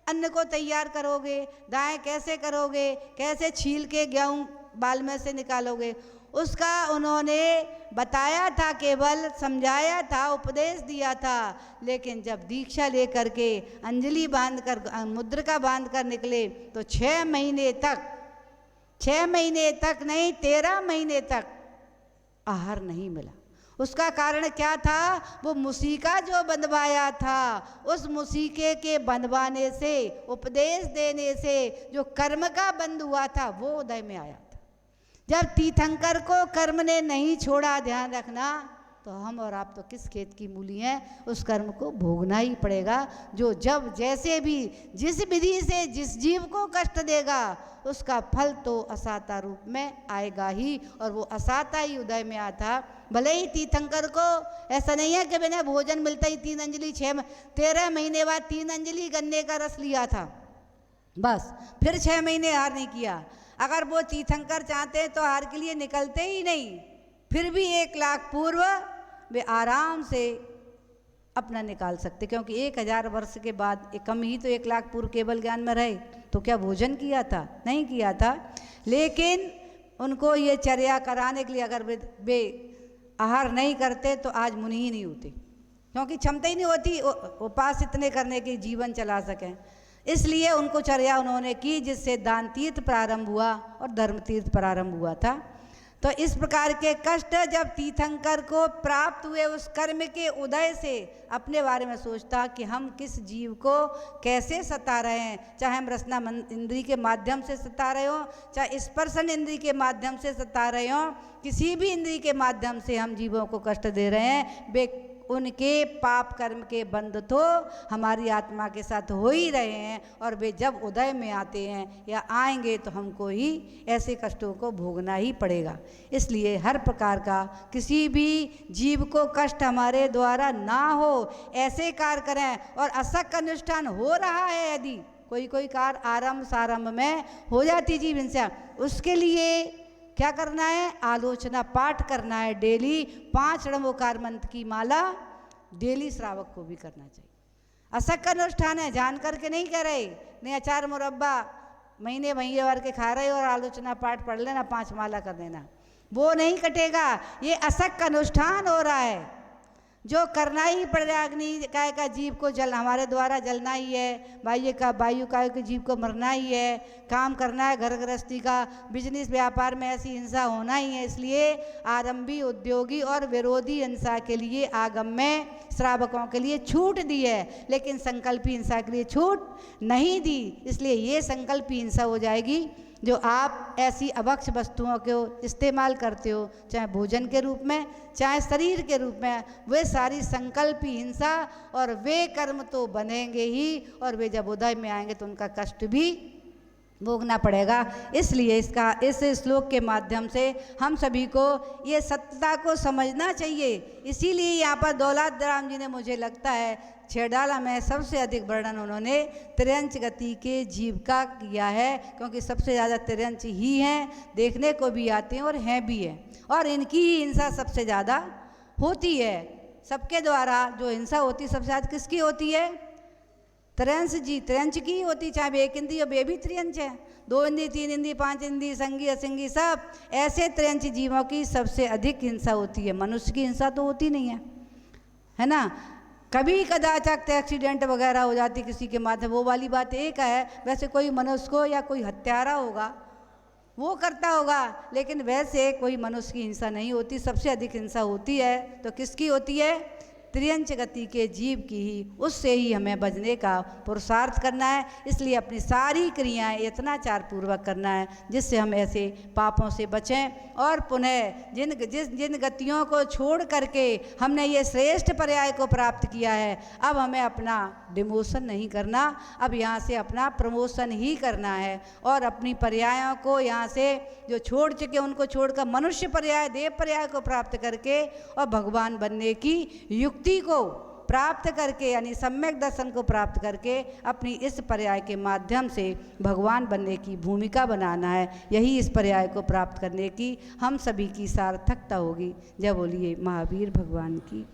B: अन्न को तैयार करोगे, दाएं कैसे करोगे, कैसे छील के गेहूँ बाल में से निकालोगे, उसका उन्होंने बताया था, केवल समझाया था, उपदेश दिया था। लेकिन जब दीक्षा लेकर के अंजलि बांधकर मुद्रिका बांधकर निकले तो 6 महीने तक नहीं 13 महीने तक आहार नहीं मिला, उसका कारण क्या था? वो मूसिका जो बंधवाया था, उस मूसिके के बंधवाने से, उपदेश देने से जो कर्म का बंध हुआ था वो उदय में आया था। जब तीर्थंकर को कर्म ने नहीं छोड़ा, ध्यान रखना, तो हम और आप तो किस खेत की मूली हैं, उस कर्म को भोगना ही पड़ेगा। जो जब जैसे भी जिस विधि से जिस जीव को कष्ट देगा उसका फल तो असाता रूप में आएगा ही, और वो असाता ही उदय में आता। भले ही तीर्थंकर को ऐसा नहीं है कि बिना भोजन मिलता ही 3 अंजलि 13 महीने बाद 3 अंजलि गन्ने का रस लिया था, बस फिर 6 महीने हार नहीं किया। अगर वो तीर्थंकर चाहते तो हार के लिए निकलते ही नहीं, फिर भी 1 लाख पूर्व वे आराम से अपना निकाल सकते, क्योंकि 1000 वर्ष के बाद कम ही तो 1 लाख पूर्व केवल ज्ञान में रहे तो क्या भोजन किया था? नहीं किया था। लेकिन उनको ये चर्या कराने के लिए अगर वे आहार नहीं करते तो आज मुनि ही नहीं होते, क्योंकि क्षमता ही नहीं होती उपास इतने करने की, जीवन चला सकें। इसलिए उनको चर्या उन्होंने की, जिससे दान तीर्थ प्रारंभ हुआ और धर्म तीर्थ प्रारंभ हुआ था। तो इस प्रकार के कष्ट जब तीर्थंकर को प्राप्त हुए, उस कर्म के उदय से अपने बारे में सोचता कि हम किस जीव को कैसे सता रहे हैं, चाहे हम रसना इंद्री के माध्यम से सता रहे हो, चाहे स्पर्शन इंद्री के माध्यम से सता रहे हो, किसी भी इंद्री के माध्यम से हम जीवों को कष्ट दे रहे हैं, वे उनके पाप कर्म के बंध तो हमारी आत्मा के साथ हो ही रहे हैं, और वे जब उदय में आते हैं या आएंगे तो हमको ही ऐसे कष्टों को भोगना ही पड़ेगा। इसलिए हर प्रकार का किसी भी जीव को कष्ट हमारे द्वारा ना हो, ऐसे कार्य करें। और असक अनुष्ठान हो रहा है, यदि कोई कार्य आरंभ सारंभ में हो जाती जीव हिंसा, उसके लिए क्या करना है? आलोचना पाठ करना है डेली। 5 णवोकार मंत्र की माला डेली श्रावक को भी करना चाहिए। असक अनुष्ठान है, जान करके नहीं कह रहे, नहीं अचार मुरब्बा महीने भर के खा रहे हो और आलोचना पाठ पढ़ लेना, 5 माला कर देना, वो नहीं कटेगा। ये असक अनुष्ठान हो रहा है, जो करना ही पड़ेगा। अग्नि काय का जीव को जल हमारे द्वारा जलना ही है, वायु काय के जीव को मरना ही है, काम करना है, घर गृहस्थी का, बिजनेस व्यापार में ऐसी हिंसा होना ही है। इसलिए आरंभी, उद्योगी और विरोधी हिंसा के लिए आगम में श्रावकों के लिए छूट दी है, लेकिन संकल्पी हिंसा के लिए छूट नहीं दी। इसलिए ये संकल्पी हिंसा हो जाएगी जो आप ऐसी अभक्ष वस्तुओं को इस्तेमाल करते हो, चाहे भोजन के रूप में, चाहे शरीर के रूप में, वे सारी संकल्पी हिंसा, और वे कर्म तो बनेंगे ही, और वे जब उदय में आएंगे तो उनका कष्ट भी भोगना पड़ेगा। इसलिए इस श्लोक के माध्यम से हम सभी को ये सत्यता को समझना चाहिए। इसीलिए यहाँ पर दौलत राम जी ने, मुझे लगता है, छेड़ाला में सबसे अधिक वर्णन उन्होंने तिर्यंच गति के जीव का किया है, क्योंकि सबसे ज़्यादा तिर्यंच ही हैं, देखने को भी आते हैं और हैं भी हैं, और इनकी ही हिंसा सबसे ज़्यादा होती है। सबके द्वारा जो हिंसा होती सबसे ज़्यादा किसकी होती है? त्रियंच की होती, चाहे वे 1 इंद्री और वे भी त्रियंच है, 2 इंद्री, 3 इंद्री, 5 इंद्री, संगी असंगी, सब ऐसे त्रियंच जीवों की सबसे अधिक हिंसा होती है। मनुष्य की हिंसा तो होती नहीं है ना। कभी कदाचित एक्सीडेंट वगैरह हो जाती किसी के माध्यम, वो वाली बात एक है। वैसे कोई मनुष्य को या कोई हत्यारा होगा वो करता होगा, लेकिन वैसे कोई मनुष्य की हिंसा नहीं होती। सबसे अधिक हिंसा होती है तो किसकी होती है? त्रियंच गति के जीव की ही। उससे ही हमें बचने का पुरुषार्थ करना है। इसलिए अपनी सारी क्रियाएं यत्नाचार पूर्वक करना है, जिससे हम ऐसे पापों से बचें। और पुनः जिन गतियों को छोड़ करके हमने ये श्रेष्ठ पर्याय को प्राप्त किया है, अब हमें अपना डिमोशन नहीं करना, अब यहाँ से अपना प्रमोशन ही करना है। और अपनी पर्यायों को यहाँ से जो छोड़ चुके उनको छोड़कर मनुष्य पर्याय, देव पर्याय को प्राप्त करके और भगवान बनने की युक्ति को प्राप्त करके, यानी सम्यक दर्शन को प्राप्त करके अपनी इस पर्याय के माध्यम से भगवान बनने की भूमिका बनाना है। यही इस पर्याय को प्राप्त करने की हम सभी की सार्थकता होगी। जय बोलिए महावीर भगवान की।